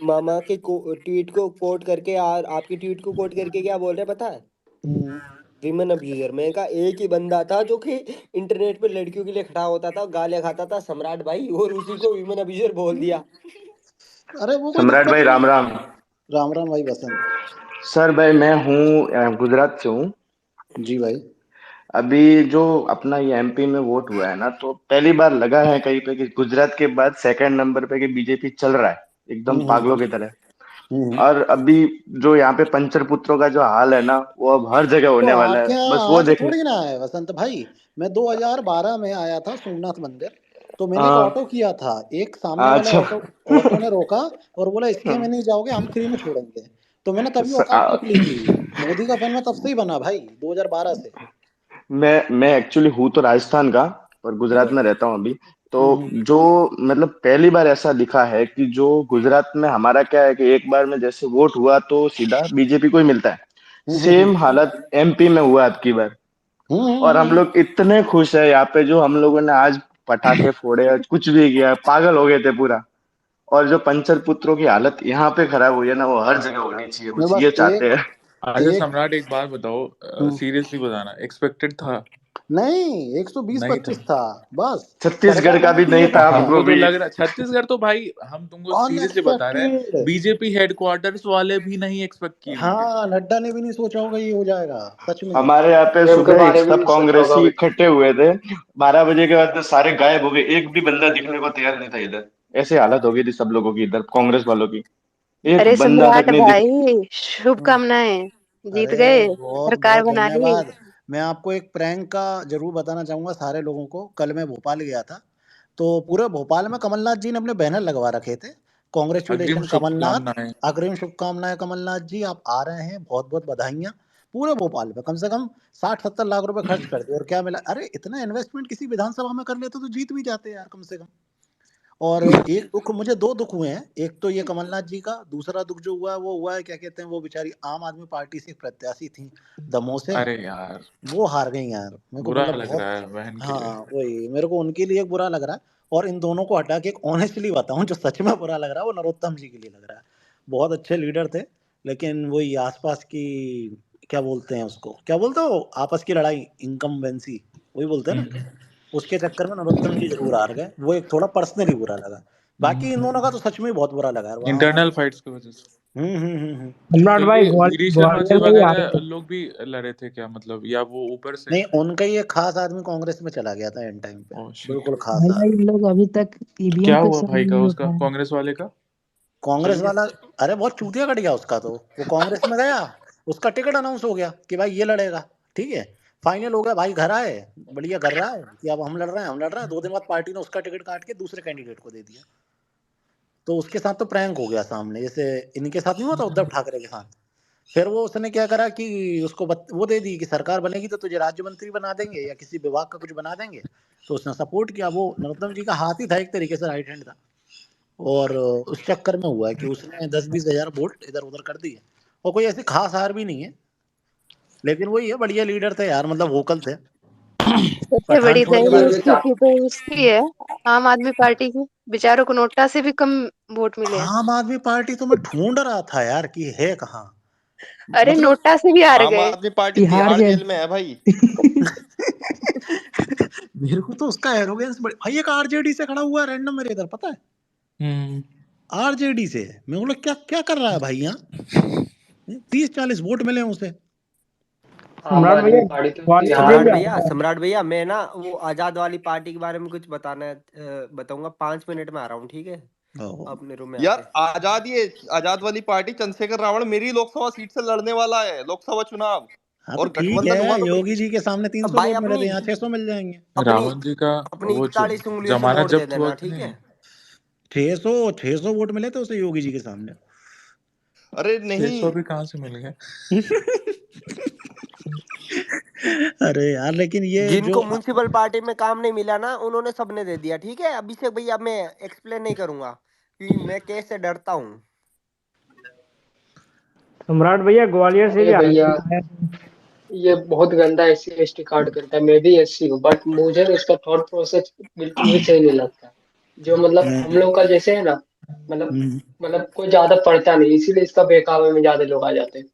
मामा के ट्वीट को कोट करके और आपकी ट्वीट को कोट करके क्या बोल रहे हैं पता है? हम्म। Women abuser. मैं कहा एक ही बंदा था जो कि इंटरनेट पे लड़कियों के लिए खड़ा होता था, गालियां खाता था, सम्राट भाई, और उसी को विमेन अब्यूजर बोल दिया। अरे वो कोई सम्राट दिक्कत भाई नहीं राम है। राम। राम राम भाई बसंत। सर भाई मैं हूँ गुजरात से हूँ। जी भाई। अभी जो अपना ये एमपी में वोट हुआ है ना, तो पहली बार लगा है कहीं पे कि गुजरात के बाद सेकंड नंबर पे कि बीजेपी चल रहा है एकदम पागलों हम्म की तरह। हम्म। और अभी जो यहाँ पे पंचर पुत्रों का जो हाल है ना, वो अब हर जगह तो होने वाला आके है, बस वो आज देखने। थोड़ी ना है वसंत भाई। मैं 2012 में आया था सोमनाथ मंदिर, तो मैंने एक ऑटो हाँ। किया था, एक सामने वाले अच्छा। ऑटो ऑटो ने रोका और बोला इसके में नहीं जाओगे, हम फ्री में छोड़ेंगे। तो मैंने तभी स- औकात आ, देख ली थी। मोदी का फैन मैं तब से ही बना भाई, 2012 से। मैं एक्चुअली हूँ तो राजस्थान का, पर जी गुजरात भाई। में रहता हूँ अभी। तो हम्म जो मतलब पहली बार ऐसा दिखा है कि जो गुजरात में हमारा क्या है कि एक बार में जैसे वोट हुआ तो सीधा बीजेपी को ही मिलता है, हम्म हम्म सेम हालत एमपी में हुआ अब की बार। और हम हम्म। लोग इतने खुश है यहाँ पे, जो हम लोगों ने आज पटाखे फोड़े और कुछ भी किया, पागल हो गए थे पूरा। और जो पंचर पुत्रों की हालत यहाँ पे खराब हुई है ना, वो हर जगह होनी चाहिए, मैं बस बस ये चाहते एक हैं। अच्छा एक सम्राट, एक बात बताओ, हम्म, सीरियसली बताना, एक्सपेक्टेड था? नहीं 120 नहीं था? 25 था बस। छत्तीसगढ़ सरकार का बनी भी थी नहीं एक था हफ्ता। हमको हमको तो भी। लग रहा छत्तीसगढ़ तो भाई, हम तुमको सीरियसली बता रहे हैं, अनएक्सपेक्टेड। बीजेपी हेडक्वार्टर्स वाले भी नहीं एक्सपेक्ट किए होंगे। हाँ नड्डा ने भी नहीं सोचा होगा ये हो जाएगा, सच में। हमारे यहाँ पे सीएम के सुबह ही बारे में सब नहीं सोचा होगा कांग्रेसी भाई। इकट्ठे हुए थे, 12 बजे के बाद तो सारे गायब हो गए, एक भी बंदा दिखने को तैयार नहीं था इधर। ऐसे हालत हो गई थी सब लोगों की, इधर कांग्रेस वालों की एक अरे बंदा तक सम्राट नहीं दिख। भाई, हम्म। शुभकामनाएं। जीत अरे गए, बहुत सरकार बहुत बना ली। धन्यवाद। मैं आपको एक प्रैंक का जरूर बताना चाहूंगा सारे लोगों को। कल मैं भोपाल गया था, तो पूरे भोपाल में कमलनाथ जी ने अपने बैनर लगवा रखे थे, अग्रिम कॉन्ग्रेचुलेशन कमलनाथ, शुभकामनाएं। अग्रिम शुभकामनाएं कमलनाथ जी, आप आ रहे हैं, बहुत बहुत बधाइयाँ। पूरे भोपाल में कम से कम 60-70 लाख रुपए खर्च कर दिए, और क्या मिला? अरे इतना इन्वेस्टमेंट किसी विधानसभा में कर लेते तो जीत भी जाते यार कम से कम। और एक दुख, मुझे दो दुख हुए हैं, एक तो ये कमलनाथ जी का, दूसरा दुख जो हुआ है वो हुआ है, क्या कहते हैं, वो बेचारी आम आदमी पार्टी से प्रत्याशी थी दमोह से, अरे यार, वो हार गई यार। मेरे को बुरा मतलब लग बहुत, रहा है बहन के लिए। हाँ वही मेरे को उनके लिए बुरा लग रहा है। और इन दोनों को हटा के एक ऑनेस्टली बताऊं, जो सच में बुरा लग रहा है वो नरोत्तम जी के लिए लग रहा है। बहुत अच्छे लीडर थे, लेकिन वही आसपास की, क्या बोलते हैं उसको, क्या बोलते हो, आपस की लड़ाई, इनकम्बेंसी, वही बोलते हैं ना, उसके चक्कर में नरोत्तम जी जरूर हार गए। वो एक थोड़ा पर्सनली बुरा लगा। बाकी इन दोनों का तो सच में बहुत बुरा लगा यार वहाँ इंटरनल फाइट्स की वजह से। हम्म। सम्राट भाई ये वीरी शर्मा जी ग्वालियर में ही आ रहे वगैरह थे। लोग भी लड़े थे क्या, मतलब, या वो ऊपर से? नहीं उनका ही एक खास आदमी कांग्रेस में चला गया था एंड टाइम पे, ओह शिट। बिल्कुल खास भैया आदमी। ये लोग अभी तक ईवीएम क्या पे हुआ साइन भाई का, नहीं हो उसका, पाए। कांग्रेस वाले का? चल कांग्रेस गया? वाला, अरे बहुत चूतिया कट गया उसका, तो वो कांग्रेस में गया, उसका टिकट अनाउंस हो गया कि भाई ये लड़ेगा, ठीक है? फाइनल हो गया भाई, घर आए, बढ़िया कर रहा है कि अब हम लड़ रहे हैं 2 दिन बाद पार्टी ने उसका टिकट काट के दूसरे कैंडिडेट को दे दिया। तो उसके साथ तो प्रैंक हो गया सामने, जैसे इनके साथ नहीं हुआ था उद्धव ठाकरे के साथ। फिर वो उसने क्या करा कि उसको वो दे दी कि सरकार बनेगी तो तुझे राज्य मंत्री बना देंगे या किसी विभाग का कुछ बना देंगे। तो उसने सपोर्ट किया, वो नरोत्तम जी का हाथ ही था एक तरीके से, राइट हैंड था। और उस चक्कर में हुआ है कि उसने 10-20 हजार वोट इधर उधर कर दिए, और कोई ऐसी खास हार भी नहीं है, लेकिन वही है, बढ़िया लीडर थे यार, मतलब वोकल थे। सबसे बड़ी पठानकोट के दहेज बारे में ये उसकी तो उसकी है, आम आदमी पार्टी की। बेचारों को नोटा से भी कम वोट मिले हैं। आम आदमी पार्टी तो मैं ढूंढ रहा था यार कि है कहाँ, अरे मतलब नोटा से भी हार आम गए। Aadmi party Tihar Tihar jail. Jail में है भाई। मेरे को तो उसका एरोगेंस भाई, एक आरजेडी से खड़ा हुआ है रैंडम मेरे इधर, पता है, आरजेडी से। मैं बोला क्या क्या कर रहा है भाई यहाँ, 30-40 वोट मिले हैं उसे। आम सम्राट आदमी भैया, पार्टी तो ग्वालियर तिहाड़ जेल में जा है। सम्राट भैया मैं ना वो आजाद वाली पार्टी के बारे में कुछ बताना है, बताऊंगा 5 मिनट में आ रहा हूँ, ठीक है, ओहो। अपने रूम में यार आके। ये आजाद वाली पार्टी, चंद्रशेखर रावण मेरी लोकसभा सीट से लड़ने वाला है लोकसभा चुनाव, हाँ तो और ठीक गठबंधन हुआ है, तो योगी जी के सामने अब 300 भाई वोट मिले थे, अपनी यहाँ 600 मिल जाएंगे। अपनी रावण जी का अपनी वो 41 उंगलियों से जमानत वोट दे जब्त हुआ देना, कि ठीक नहीं? है। 600 वोट मिले थे उसे योगी जी के सामने। अरे नहीं 600 भी कहाँ से मिल गए? अरे यार, लेकिन ये जो जिनको म्युनिसिपल पार्टी में काम नहीं मिला ना, उन्होंने सबने दे दिया, ठीक है। अभिषेक भैया अब मैं एक्सप्लेन नहीं करूंगा क्योंकि मैं केस से डरता हूँ। सम्राट भैया, ग्वालियर से अरे भी आ भैया रहे हैं। ये बहुत गंदा SC ST कार्ड करता है। मैं भी SC हूँ, बट मुझे ना उसका थॉट प्रोसेस बिल्कुल भी सही नहीं लगता। जो मतलब हम नहीं लोग का जैसे है ना, मतलब हम्म, मतलब कोई ज्यादा पढ़ता नहीं, इसीलिए इसका बहकावे में ज्यादा लोग आ जाते हैं।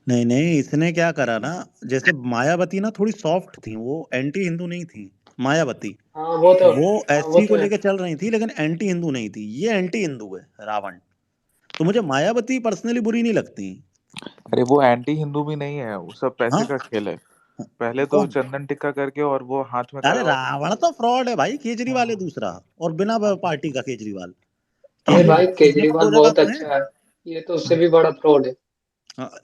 नहीं नहीं, इसने क्या करा ना, जैसे मायावती ना थोड़ी सॉफ्ट थी, वो एंटी हिंदू नहीं थी मायावती। हाँ वो तो वो हाँ वो एससी तो को है। लेकर चल रही थी, लेकिन एंटी हिंदू नहीं थी। ये एंटी हिंदू है रावण। तो मुझे मायावती पर्सनली बुरी नहीं लगती। अरे वो एंटी हिंदू भी नहीं है, वो सब पैसे हाँ, का खेल है। पहले तो कौन? चंदन टिक्का करके और वो हाथ में अरे कड़वा रावण तो फ्रॉड है भाई, केजरीवाल है दूसरा, और बिना पार्टी का केजरीवाल। अरे भाई केजरीवाल किसी और केजरीवाल जगह बहुत पे है। अच्छा है, ये तो उससे भी बड़ा फ्रॉड है।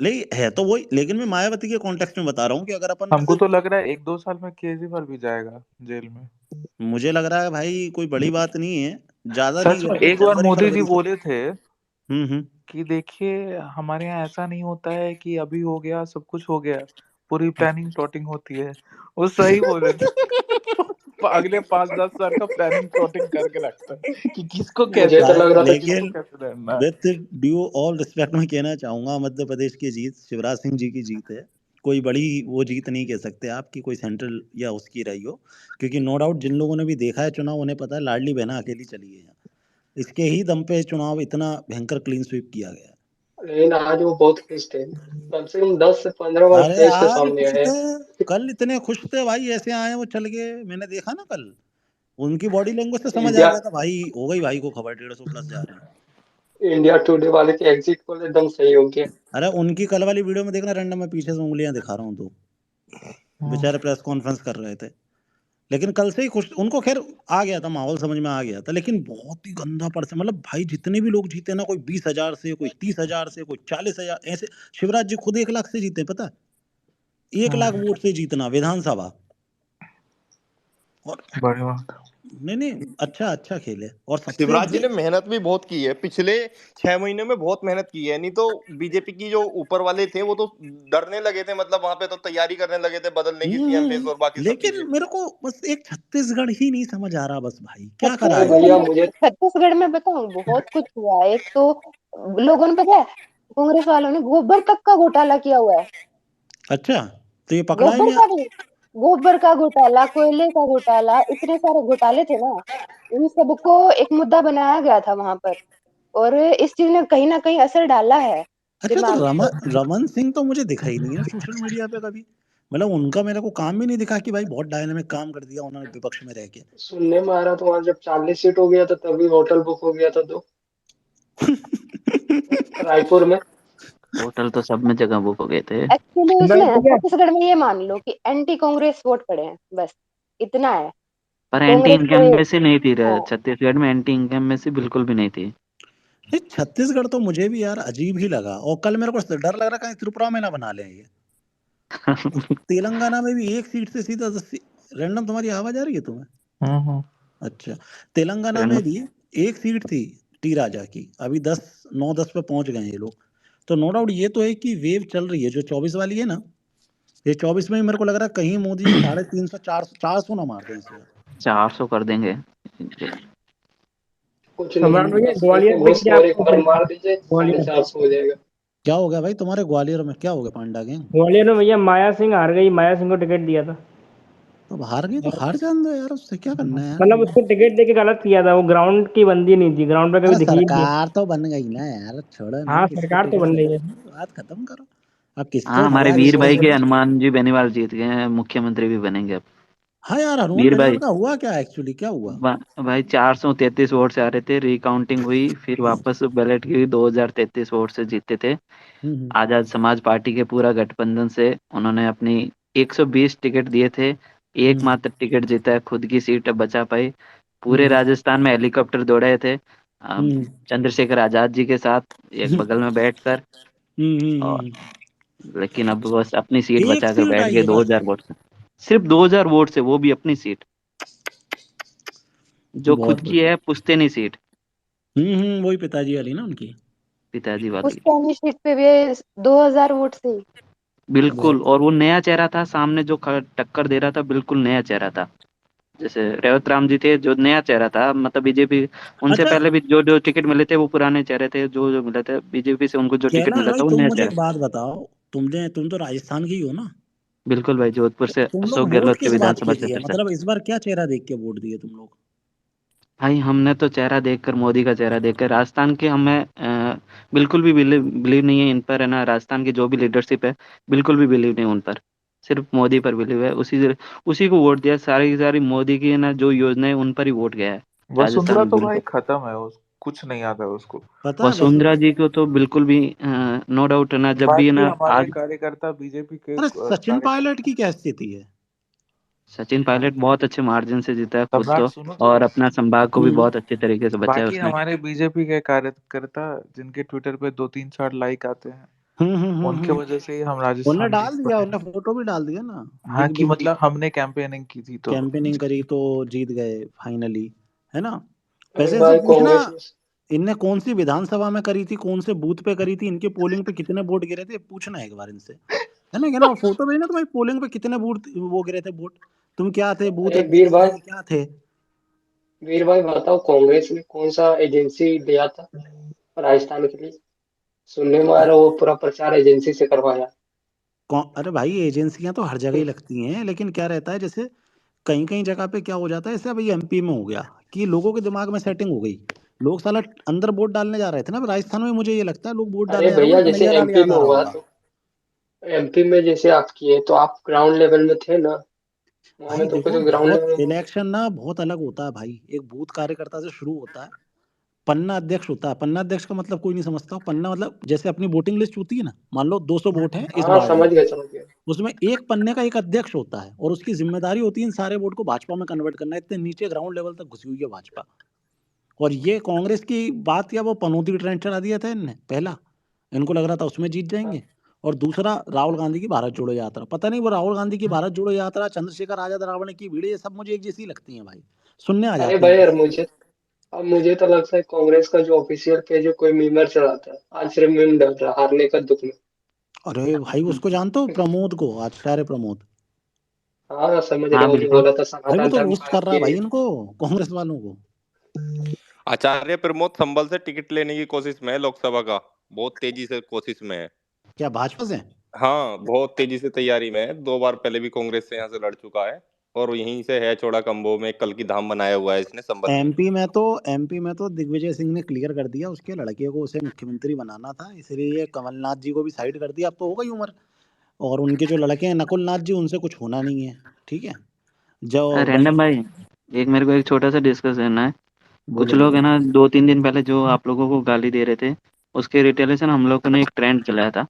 लेकिन है तो वही, लेकिन मैं मायावती के कॉन्टेक्स्ट में बता रहा हूँ कि अगर अपन हमको तो लग रहा है 1-2 साल में केजरीवाल भी जाएगा जेल में। मुझे लग रहा है भाई कोई बड़ी बात नहीं है, ज्यादा नहीं सच में करेंगे, एक बार जनवरी मोदी जी फरवरी से। बोले थे हम्म। कि देखिए हमारे यहाँ ऐसा नहीं होता है कि अभी हो गया सब कुछ हो गया, पूरी प्लानिंग प्लॉटिंग होती है। वो सही बोले थे। अगले 5-10 साल का प्लानिंग प्लॉटिंग करके रखता है कि किसको मुझे कैसे तो लग देना रहा है, था किसको लेकिन कैसे देना है। विथ ड्यू ऑल रिस्पेक्ट मैं कहना चाहूंगा, मध्य प्रदेश की जीत शिवराज सिंह जी की जीत है। कोई बड़ी वो जीत नहीं कह सकते आप कि कोई सेंट्रल या उसकी रही हो, क्योंकि नो डाउट जिन लोगों ने भी देखा है चुनाव, उन्हें पता है लाडली बहना अकेली चली है यहाँ। इसके ही दम पे चुनाव इतना भयंकर क्लीन स्वीप किया गया है। लेकिन आज वो बहुत खुश थे, कम से कम 10 से 15 बार अरे फेस के आज सामने खुश आए। थे, कल इतने खुश थे भाई, ऐसे आए वो चल गए, मैंने देखा ना कल, उनकी बॉडी लैंग्वेज से समझ आ इंडिया गया था भाई, हो गई भाई को खबर 150 प्लस जा रहे हैं। इंडिया टुडे वाले के एग्जिट पोल एकदम सही हो गया। अरे उनकी कल वाली वीडियो में देखना, रैंडम में पीछे से उंगलियां दिखा रहा हूँ तो बेचारे प्रेस कॉन्फ्रेंस कर रहे थे। लेकिन कल से ही खुश, उनको खैर आ गया था, माहौल समझ में आ गया था, लेकिन बहुत ही गंदा परसेंट, मतलब भाई जितने भी लोग जीते ना, कोई 20,000 से, कोई 30,000 से, कोई 40,000 ऐसे। शिवराज जी खुद 1 लाख से जीते, पता है, 1 लाख वोट से जीतना विधानसभा। और बड़ी बात। नहीं नहीं, अच्छा अच्छा खेल है। और सबसे शिवराज जी ने मेहनत भी बहुत की है, पिछले 6 महीने में बहुत मेहनत की है। नहीं तो बीजेपी की जो ऊपर वाले थे वो तो डरने लगे थे, मतलब वहां पे तो तैयारी करने लगे थे बदलने की, सीएम फेस और बाकी सब लेकिन चीजें। मेरे को बस एक छत्तीसगढ़ ही नहीं समझ आ रहा, बस भाई क्या करा अरे है भैया इन्होंने। मुझे छत्तीसगढ़ में बताऊं बहुत कुछ हुआ है। एक तो लोगों ने पता है, कांग्रेस वालों ने गोबर तक का घोटाला किया हुआ है। अच्छा, तो ये पकड़ा ही गोबर नहीं। का भी, गोबर का घोटाला, कोयले का घोटाला, इतने सारे घोटाले थे ना, इन सबको एक मुद्दा बनाया गया था वहां पर। और इस चीज ने कहीं ना कहीं असर डाला है अच्छा, तो दिमाग पे। रमन सिंह तो मुझे दिखा ही नहीं है सोशल मीडिया पे कभी, मतलब उनका मेरे को काम भी नहीं दिखा कि भाई बहुत डायनामिक काम कर दिया उन्होंने विपक्ष में रह के। सुनने में आ रहा था वहां जब 40 सीट हो गया था तभी होटल बुक हो गया था दो, रायपुर में। होटल तो सब में जगह बुक हो गए थे। एक्चुअली उसमें सम्राट भैया, छत्तीसगढ़ में ये मान लो कि एंटी कांग्रेस वोट पड़े हैं, बस इतना है। पर एंटी कांग्रेस के इनकम्बेंसी नहीं थी हाँ, छत्तीसगढ़ में, एंटी इनकम्बेंसी बिल्कुल भी नहीं थी। नहीं, छत्तीसगढ़ तो मुझे भी यार अजीब ही लगा, और कल मेरे को डर लग रहा कहीं त्रिपुरा में ना बना लें ये। तेलंगाना में भी एक सीट से सीधा 10 रैंडम। तुम्हारी आवाज आ रही है तुम्हें? अच्छा, तेलंगाना में भी एक सीट थी टी राजा की, अभी 9-10 पे पहुंच गए ये लोग। तो नो डाउट ये तो है कि वेव चल रही है जो 24 वाली है ना, ये 24 में ही मेरे को लग रहा है कहीं मोदी जी 350 400 ना मार दें इस बार। 400 कर देंगे। कुछ सम्राट नहीं, भैया बस ग्वालियर एक में घूस क्या और एक आपको बार मार दीजिए, ग्वालियर 450 हो जाएगा। क्या हो गया भाई तुम्हारे ग्वालियर में, क्या हो गया पांडा गैंग? ग्वालियर में भैया माया सिंह हार गई, माया सिंह को टिकट दिया था। तो हार गई तो हार जान दो यार, उससे क्या करना है यार मतलब तुमको? उसको टिकट देके गलत किया था, वो ग्राउंड की बंदी नहीं थी, ग्राउंड पे कभी अरे दिखी ही नहीं। सरकार तो बन गई ना यार, छोड़ो ना, हाँ किसको सरकार तो टिकट बन दे रही है। दो, बात खत्म करो। अब किसको हाँ, हमारे हमारी वीर भाई सोच के है। हनुमान जी बेनीवाल जीत गए हैं, मुख्यमंत्री भी बनेंगे अब। हाँ यार, हनुमान वीर बेनीवाल भाई का हुआ क्या, एक्चुअली क्या हुआ? भाई 433 वोट से आ रहे थे, रिकाउंटिंग हुई, फिर वापस बैलेट की, 2033 वोट से जीते थे। हम्म आजाद समाज पार्टी के पूरा गठबंधन से उन्होंने अपनी 120 टिकट दिए थे, हम्म एकमात्र टिकट जीता है, खुद की सीट बचा पाई। पूरे हम्म राजस्थान में हेलीकॉप्टर दौड़े थे, हम्म चंद्रशेखर आजाद जी के साथ एक बगल में बैठकर। और हम्म। लेकिन अब बस अपनी सीट एक बचाकर सीट बैठ आई गए है बस। 2000 वोट से। सिर्फ 2000 वोट से, वो भी अपनी सीट, जो खुद बहुत की बढ़िया। है पुश्तैनी सीट, वही पिताजी वाली ना उनकी। पिताजी उस वाली। टाइम सीट पे भी 2000 वोट से। बिल्कुल, बहुत। और वो नया चेहरा था सामने जो टक्कर दे रहा था, बिल्कुल नया चेहरा था। जैसे रेवत राम जी थे, जो नया चेहरा था, मतलब बीजेपी, उनसे अच्छा पहले भी जो जो टिकट मिले थे वो पुराने चेहरे थे, जो जो मिले थे बीजेपी से, उनको जो टिकट कैलाश मिला भाई, था वो तुम नया मुझे चेहरा। एक बात बताओ, तुम तो राजस्थान की ही हो ना? बिल्कुल भाई, जोधपुर तो से तुम लोग अशोक वोट गहलोत के किस बात विधानसभा के दिए, क्षेत्र से। मतलब इस बार क्या चेहरा देख के वोट दिए तुम लोग? भाई हमने तो चेहरा देखकर, मोदी का चेहरा देखकर, राजस्थान के हमें बिल्कुल भी बिलीव नहीं है इन पर, है ना, राजस्थान की जो भी लीडरशिप है, बिल्कुल भी बिलीव नहीं उन पर, सिर्फ मोदी पर बिलीव है। उसी को वोट दिया, सारी की सारी मोदी की, है ना, जो योजना है उन पर ही वोट गया है राजस्थान वसुंधरा में, तो भाई बिल्कुल। खत्म है, उस कुछ नहीं आता है उसको। पता है बस। वसुंधरा जी को तो बिल्कुल भी नो डाउट है ना, जब भी है बाकी ना हमारे आज। कार्यकर्ता, बीजेपी के अरे सचिन पायलट कार्यकर्ता। की क्या स्थिति है? सचिन पायलट बहुत अच्छे मार्जिन से जीता है खुद सम्राट तो, सुनो तो, और अपना संभाग को भी हम्म बहुत अच्छे तरीके से बचा है बाकी उसने। हमारे बीजेपी के कार्यकर्ता जिनके ट्विटर पे 2-3-4 लाइक आते हैं, उनके हम्म। वजह से ही हम उनने राजस्थान जीत डाल दिया, पाए उनने हैं। फोटो भी डाल दिया ना। हाँ, बिग कि बिग मतलब हमने कैंपेनिंग की थी तो। कैंपेनिंग करी तो जीत गए फाइनली, है ना? अरे वैसे इनसे भाई पूछना, कांग्रेस में इनने कौन सी विधानसभा में करी थी, कौन से बूथ पे करी थी, इनके पोलिंग पे कितने वोट गिरे थे, पूछना एक बार इनसे, है ना? क्या ना, फोटो भेजना तुम्हारी पोलिंग पे कितने वोट वो गिरे थे वोट, तुम क्या थे, बूथ अरे इंचार्ज थे, क्या थे? वीर भाई बताओ, कांग्रेस ने कौन सा एजेंसी दिया था राजस्थान के लिए? सुनने में आ रहा वो पूरा प्रचार एजेंसी से करवाया। अरे भाई, एजेंसियां तो हर जगह ही लगती हैं, लेकिन क्या रहता है, जैसे कहीं कहीं जगह पे क्या हो जाता है, जैसे अभी एमपी में हो गया कि लोगों के दिमाग में सेटिंग हो गई, लोग साला अंदर वोट डालने जा रहे थे ना। अब राजस्थान में मुझे ये लगता है लोग वोट अरे डालने जा रहे भैया हैं, जैसे कन्हैया लाल एमपी याद में आ रहा हुआ, होगा। तो एमपी में जैसे आप किए तो आप ग्राउंड लेवल में थे ना, वहां भाई में तो कुछ देखो, ग्राउंड बहुत लेवल में। इलेक्शन ना बहुत अलग होता है भाई, एक बूथ कार्यकर्ता से शुरू होता है, पन्ना अध्यक्ष होता है। पन्ना अध्यक्ष का मतलब कोई नहीं समझता, पन्ना मतलब जैसे अपनी वोटिंग लिस्ट होती है ना, मान लो 200 वोट हैं इस हाँ वार्ड में, समझ गए समझ गए। उसमें एक पन्ने का एक अध्यक्ष होता है, और उसकी जिम्मेदारी होती है इन सारे वोट को भाजपा में कन्वर्ट करना। इतने नीचे ग्राउंड लेवल तक घुसी हुई है भाजपा। और ये कांग्रेस की बात, या वो पनौती ट्रेंड चला दिया था इनने पहला, इनको लग रहा था उसमें जीत जाएंगे। और दूसरा, राहुल गांधी की भारत जोड़ो यात्रा, पता नहीं वो राहुल गांधी की भारत जोड़ो यात्रा, चंद्रशेखर आजाद रावण की भीड़, ये सब मुझे एक जैसी लगती हैं भाई, सुनने आ अरे जाती भाई हैं यार, बस। मुझे तो लगता है कांग्रेस का जो ऑफिशियल पेज है, कोई मीमर चलाता है, आज सिर्फ मीम डाल रहा है हारने का दुख में। अरे भाई, उसको जानते हो, प्रमोद को, आचार्य प्रमोद? हाँ समझ रहे हाँ हो, जो बिल्कुल। बोला था भाई वो सनातन तो धर्म रोस्ट भारत कर रहा है की भाई रीढ़। इनको, कांग्रेस वालों को। आचार्य प्रमोद संभल से टिकट लेने की कोशिश में है लोकसभा का, बहुत तेजी से कोशिश में है। क्या भाजपा से? हाँ, बहुत तेजी से तैयारी में है, 2 बार पहले भी कांग्रेस से यहाँ से लड़ चुका है, और यहीं से है चौड़ा कंबो में कल की धाम बनाया हुआ है इसने संभल में। एमपी में तो दिग्विजय सिंह ने क्लियर कर दिया, उसके लड़के को उसे मुख्यमंत्री बनाना था, इसलिए कमलनाथ जी को भी साइड कर दिया। अब तो हो गई उम्र, और उनके जो लड़के हैं नकुल नाथ जी, उनसे कुछ होना नहीं है, ठीक है? जो रैंडम भाई, एक मेरे को एक छोटा सा डिस्कशन है। कुछ बोलो लोग बोलो। है ना 2-3 दिन पहले जो आप लोगों को गाली दे रहे थे, उसके रिटेलिएशन हम लोगों ने एक ट्रेंड चलाया था।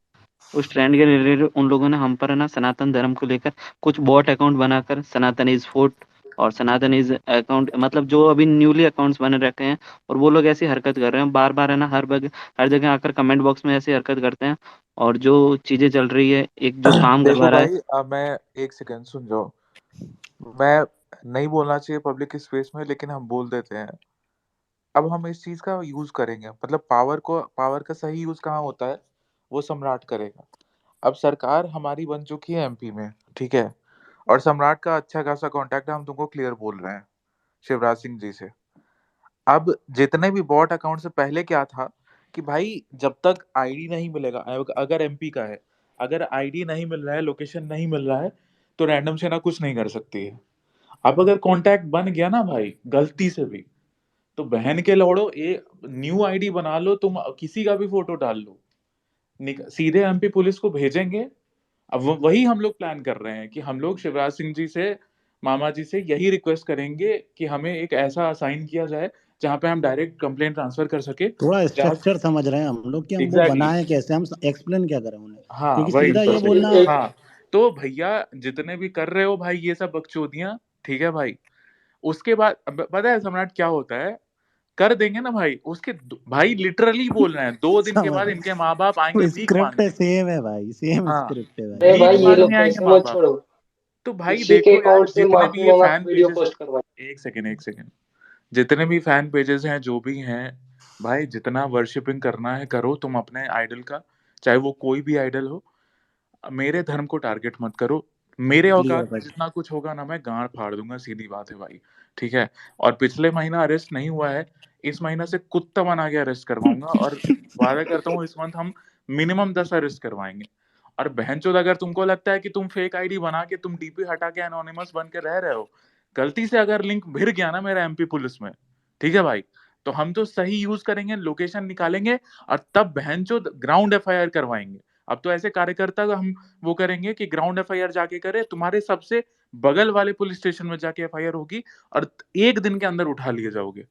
उस ट्रेंड के रिलेटेड उन लोगों ने हम पर है ना सनातन धर्म को लेकर कुछ बॉट अकाउंट बनाकर, सनातन इज फुट, और सनातन इज अकाउंट, मतलब जो अभी न्यूली अकाउंट्स बने रखे हैं और वो लोग ऐसी हरकत कर रहे हैं बार बार, है ना, हर जगह आकर कमेंट बॉक्स में ऐसी हरकत करते हैं। और जो चीजें चल रही है, एक जो काम करवा देखो रहा है। भाई, अब मैं एक सेकंड सुन जाओ। मैं नहीं बोलना चाहिए पब्लिक स्पेस में, लेकिन हम बोल देते हैं। अब हम इस चीज का यूज करेंगे, मतलब पावर का सही यूज कहाँ होता है, वो सम्राट करेगा। अब सरकार हमारी बन चुकी है एमपी में, ठीक है, और सम्राट का अच्छा खासा कांटेक्ट है, हम तुमको क्लियर बोल रहे हैं शिवराज सिंह जी से। अब जितने भी बॉट अकाउंट से पहले क्या था कि भाई जब तक आईडी नहीं मिलेगा, अगर एमपी का है, अगर आईडी नहीं मिल रहा है, लोकेशन नहीं मिल रहा है, तो रैंडम सेना कुछ नहीं कर सकती है। अब अगर कांटेक्ट बन गया ना भाई गलती से भी, तो बहन के लौड़ो न्यू आईडी बना लो, तुम किसी का भी फोटो डाल लो, सीधे एमपी पुलिस को भेजेंगे। अब वही हम लोग प्लान कर रहे हैं कि हम लोग शिवराज सिंह जी से, मामा जी से यही रिक्वेस्ट करेंगे कि हमें एक ऐसा असाइन किया जाए जहां पे हम डायरेक्ट कंप्लेंट ट्रांसफर कर सके। थोड़ा जहाँ स्ट्रक्चर समझ रहे हैं हम लोग कि हम वो एग्जैक्टली बनाए कैसे, हम एक्सप्लेन क्या करें उन्हें, हाँ क्योंकि वही सीधा तो ये इसमें बोलना। एक हाँ, तो भैया जितने भी कर रहे हो भाई ये सब बकचोदियां, ठीक है भाई। उसके बाद पता है सम्राट क्या होता है, कर देंगे ना भाई, भाई लिटरली बोल रहे हैं 2 दिन के समझ बाद इनके माँ बाप आएंगे वो भीख स्क्रिप्ट है, मांगने। सेम है भाई, सेम हाँ, स्क्रिप्ट है भाई। अरे भीख भाई ये लोग मांगने आएंगे पैसे माँ मत बाप। छोड़ो, तो भाई इसी के देखो यार, अकाउंट से जितने भी माफी ये मांगा फैन के वीडियो पेजेस, पोस्ट करवा। एक सेकेंड, जितने भी फैन पेजेस हैं, जो भी हैं भाई, जितना वर्शिपिंग करना है करो तुम अपने आइडल का, चाहे वो कोई भी आइडल हो। मेरे धर्म को टारगेट मत करो। मेरे क्लियर औकात में कट। जितना कुछ होगा ना, मैं गांड फाड़ दूंगा, सीधी बात है भाई, ठीक है। और पिछले महीना अरेस्ट नहीं हुआ है, इस महीना से कुत्ता बना के अरेस्ट करवाऊंगा, और वादा करता हूँ इस मंथ हम मिनिमम 10 अरेस्ट करवाएंगे। और बहनचोद, अगर तुमको लगता है कि तुम फेक आईडी बना के, तुम डीपी हटा के एनोनिमस बन के रह रहे हो, गलती से अगर लिंक भिड़ गया ना मेरा एमपी पुलिस में, ठीक है भाई, तो हम तो सही यूज करेंगे, लोकेशन निकालेंगे, और तब बहनचोद ग्राउंड एफआईआर करवाएंगे। अब तो ऐसे कार्यकर्ता का हम वो करेंगे कि ग्राउंड एफआईआर जाके करे, तुम्हारे सबसे बगल वाले पुलिस स्टेशन में जाके एफआईआर होगी, और 1 दिन के अंदर उठा लिए जाओगे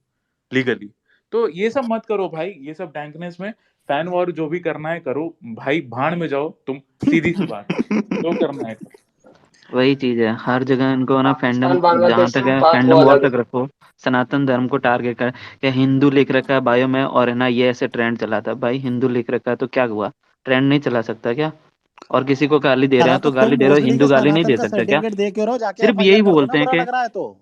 लीगली। तो ये सब मत करो भाई, ये सब डैंकनेस में फैन वॉर जो भी करना है करो भाई, भाड़ में जाओ तुम, सीधी सी बात, जो करना है करो। वही चीज है, हर जगह इनको ना फैंडम, पाकिस्तान जहाँ बांग्लादेश तक की है बात वो फैंडम वॉर अलग है। तक रखो। सनातन धर्म को टारगेट कर, क्या हिंदू लिख रखा है बायो में, और है ना ये ऐसे ट्रेंड चला था भाई, हिंदू लिख रखा है तो क्या हुआ, ट्रेंड नहीं चला सकता क्या? और किसी को गाली दे रहे अरे हैं तो तो तुम गाली दे रहे हो, मोस्टली के हिंदू गाली नहीं सनातन दे का सकता क्या? सर्टिफिकेट दे के रहो, जाके सिर्फ एफआईआर यही कर दो बोलते ना, हैं बुरा कि लग रहा है तो।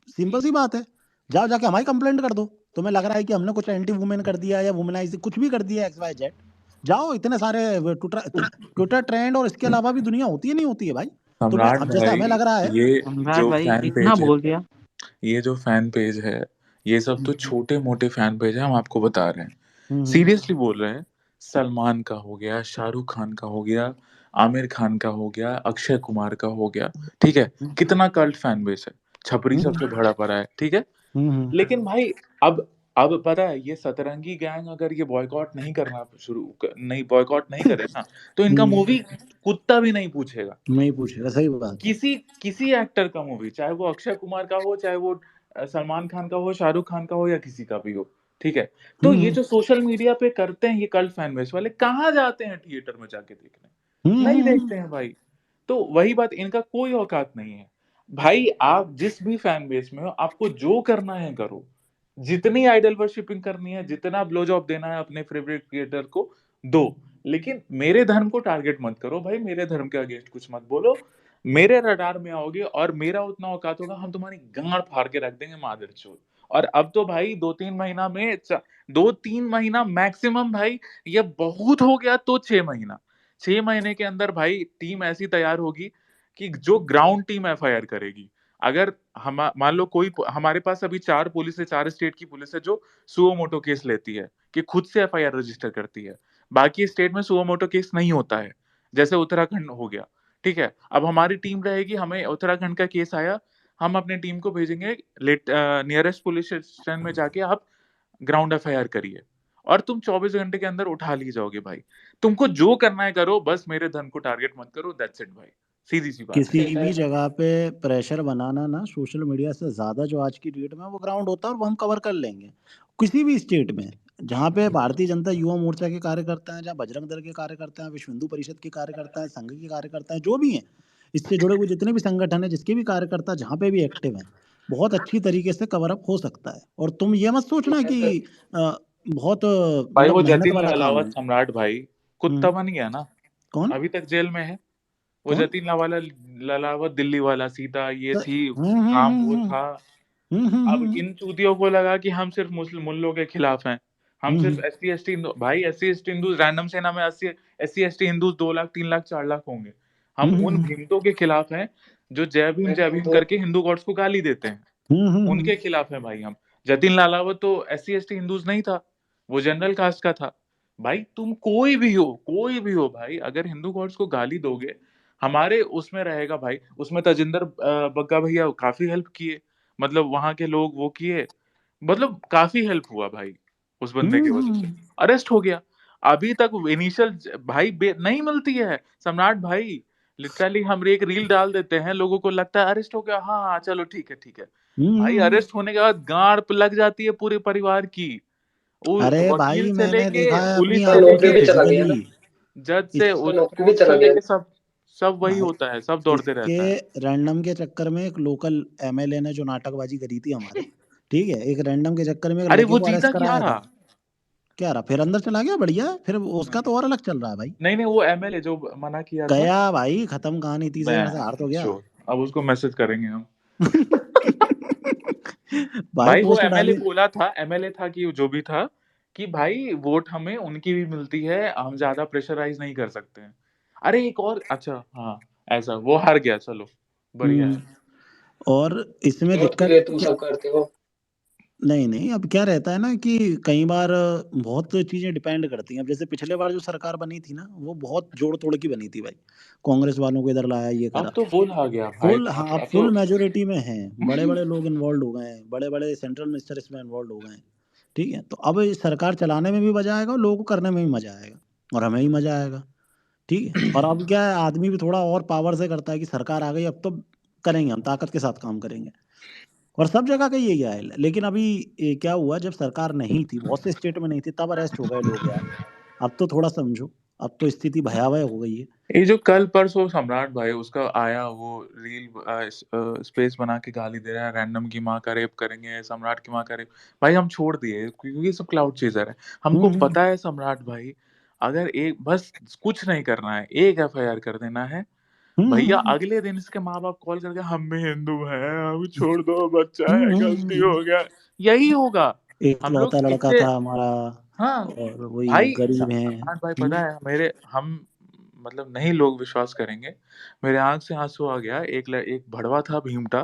सिंपल सी बात है, जाओ जाके हमारी कंप्लेंट कर दो। तुम्हें लग रहा है कि हमने कुछ एंटी वुमेन कर दिया या वुमेनाइज कुछ भी कर दिया XYZ, जाओ। इतने सारे ट्विटर ट्रेंड और इसके अलावा भी दुनिया होती है, नहीं होती है भाई। तुम्हें सम्राट अब जैसे भाई, हमें लग रहा है। ये सम्राट जो भाई फैन इतना पेज है, बोल दिया। ये जो फैन पेज है, ये सब तो छोटे मोटे फैन पेज है, हम आपको बता रहे हैं, हम्म। सीरियसली बोल रहे हैं। सलमान का हो गया, शाहरुख खान का हो गया, आमिर खान का हो गया, अक्षय कुमार का हो गया, ठीक है, कितना कल्ट फैन बेस है, छपरी सबसे बड़ा पड़ा है, ठीक है। लेकिन भाई अब पता है, ये सतरंगी गैंग अगर ये बॉयकॉट नहीं बॉयकॉट नहीं करे ना, तो इनका मूवी कुत्ता भी नहीं पूछेगा। नहीं पूछेगा, सही बात है। किसी एक्टर का मूवी, चाहे वो अक्षय कुमार का हो, चाहे वो सलमान खान का हो, शाहरुख खान का हो, या किसी का भी हो, ठीक है। तो ये जो सोशल मीडिया पे करते हैं ये कल्ट फैन बेस वाले, कहाँ जाते हैं थिएटर में जाके देखने, नहीं देखते हैं भाई। तो वही बात, इनका कोई औकात नहीं है भाई। आप जिस भी फैन बेस में हो, आपको जो करना है करो, जितनी आइडल वर्शिपिंग करनी है, जितना ब्लो जॉब देना है अपने फेवरेट क्रिएटर को दो, लेकिन मेरे धर्म को टारगेट मत करो भाई, मेरे धर्म के अगेंस्ट कुछ मत बोलो। मेरे रडार में आओगे और मेरा उतना औकात होगा, हम तुम्हारी गांड फाड़ के रख देंगे मादरचोद। और अब तो भाई 2-3 महीना मैक्सिमम भाई, ये बहुत हो गया तो 6 महीना, 6 महीने के अंदर भाई टीम ऐसी तैयार होगी कि जो ग्राउंड टीम एफआईआर करेगी। अगर हम मान लो कोई, हमारे पास अभी 4 पुलिस है, 4 स्टेट की पुलिस है जो सुओ मोटो केस लेती है, कि खुद से एफआईआर रजिस्टर करती है। बाकी स्टेट में सुओ मोटो केस नहीं होता है, जैसे उत्तराखंड हो गया, ठीक है। अब हमारी टीम रहेगी, हमें उत्तराखंड का केस आया, हम अपनी टीम को भेजेंगे नियरेस्ट पुलिस स्टेशन में, जाके आप ग्राउंड एफआईआर करिए, और तुम 24 घंटे के अंदर उठा लिए जाओगे भाई। तुमको जो करना है करो, बस मेरे धन को टारगेट मत करो, दैट्स इट भाई, सीधी सी बात है। किसी भी जगह पे प्रेशर बनाना ना, सोशल मीडिया से ज्यादा जो आज की डेट में वो ग्राउंड होता है, और वो हम कवर कर लेंगे। किसी भी स्टेट में जहाँ पे भारतीय जनता युवा मोर्चा के कार्यकर्ता हैं, जहाँ बजरंग दल के कार्यकर्ता हैं, विश्व हिंदू परिषद के कार्यकर्ता हैं, संघ के कार्यकर्ता हैं, जो भी हैं, इससे जुड़े हुए जितने भी संगठन है, जिसके भी कार्यकर्ता जहाँ पे भी एक्टिव हैं, बहुत अच्छी तरीके से कवर अप हो सकता है। और तुम ये मत सोचना कि बहुत भाई मतलब वो मेहनत जतिन वाला काम लालावत है। सम्राट भाई कुत्ता बन गया ना, कौन अभी तक जेल में है। वो कौन जतिन लालावत दिल्ली वाला, सीता ये तो- थी, हम्म हम्म काम वो हम्म था। हम्म हम्म अब हम्म इन चूतियों को लगा कि हम सिर्फ मुस्लिम मुल्लों के खिलाफ हैं, हम हम्म सिर्फ हम्म एस सी एस टी। भाई S C S T Hindu random सेना में S C S T Hindu 2 lakh 3 lakh 4 lakh होंगे। हम हम्म उन हम्म भीमतों के खिलाफ हैं जो जय भीम तो करके हिंदू गॉड्स को गाली देते हैं, उनके खिलाफ है भाई हम। जतिन लालावत तो S C S T Hindus नहीं था, वो जनरल कास्ट का था। भाई तुम कोई भी हो भाई, अगर हिंदू गॉड्स को गाली दोगे, हमारे उसमें रहेगा भाई। उसमें तजिंदर बग्गा भैया काफी हेल्प किए, मतलब वहां के लोग वो किए, मतलब काफी हेल्प हुआ भाई उस बंदे की वजह से। अरेस्ट हो गया। अभी तक इनिशियल भाई नहीं मिलती है सम्राट भाई। लिटरली हम एक रील डाल देते हैं, लोगों को लगता है अरेस्ट हो गया, हाँ हाँ चलो ठीक है ठीक है। भाई अरेस्ट होने के बाद गांड पे लग जाती है पूरे परिवार की। वो अरे वकील भाई से मैंने लेके देखा है अपनी पुलिस से आंखों नौकरी से लेके भी चला गया फिजिकली। ना, जज से उसका नौकरी भी कोर्ट चला से गया लेके ना। सब सब वही भाई होता है, सब दौड़ते इसके रहता है। रैंडम के चक्कर में एक लोकल एमएलए ने जो नाटकबाजी करी थी हमारे, ठीक है, एक रैंडम के चक्कर में एक अरे लड़के वो को अरेस्ट जीता क्या कराया था। रहा? क्या रहा, फिर अंदर चला गया, बढ़िया है, फिर उसका तो और अलग चल रहा है भाई। नहीं नहीं, वो एमएलए जो मना किया था। गया भाई, खत्म कहानी, तीसरे मैं जन से हार तो गया। चोर, अब उसको मैसेज करेंगे हम। भाई भाई वो पोस्ट एमएलए डाली। बोला था, एमएलए था कि जो भी था, कि भाई वोट हमें उनकी भी मिलती है, हम ज्यादा प्रेशराइज नहीं कर सकते हैं। अरे एक और, अच्छा हाँ, ऐसा वो हार गया, चलो बढ़िया है। और इसमें वोट के दिक्कत लिए तुम सब करते हो। नहीं नहीं, अब क्या रहता है ना कि कई बार बहुत चीजें डिपेंड करती हैं। अब जैसे पिछले बार जो सरकार बनी थी ना, वो बहुत जोड़ तोड़ की बनी थी भाई। कांग्रेस वालों को इधर लाया, ये अब करा तो फुल आ गया भाई, फुल। हाँ, अब अब तो फुल मेजोरिटी में है, बड़े बड़े लोग इन्वॉल्व हो गए हैं, बड़े बड़े सेंट्रल मिनिस्टर इसमें इन्वॉल्व हो गए हैं। ठीक है, तो अब इस सरकार चलाने में भी मजा आएगा और लोगों को करने में भी मजा आएगा, और हमें ही मजा आएगा। ठीक है, और अब क्या है, आदमी भी थोड़ा और पावर से करता है कि सरकार आ गई, अब तो करेंगे, हम ताकत के साथ काम करेंगे। और सब जगह का यही हाल है। लेकिन अभी क्या हुआ, जब सरकार नहीं थी, बहुत से स्टेट में नहीं थी, तब अरेस्ट हो गए लोग यार। अब तो थोड़ा समझो, अब तो स्थिति भयावह हो गई है। ये जो कल परसों सम्राट भाई उसका आया वो रील, स्पेस बना के गाली दे रहा है, रैंडम की माँ का रेप करेंगे, सम्राट की माँ का रेप। भाई हम छोड़ दिए क्योंकि ये सब क्लाउड चेजर है। हमको हम्म पता है सम्राट भाई, अगर एक बस कुछ नहीं करना है, एक एफआईआर कर देना है, भैया हम्म अगले दिन इसके माँ बाप कॉल करके हम भी हिंदू हैं, हम छोड़ दो, बच्चा है, गलती हम्म हो गया, यही होगा। हम लोग एकलौता लड़का इससे, था हमारा, हाँ और वही भाई गरीब हैं। सम्राट भाई पता है मेरे, हम मतलब नहीं लोग विश्वास करेंगे, मेरे आंख से आंसू आ गया। एक भड़वा था भीमटा,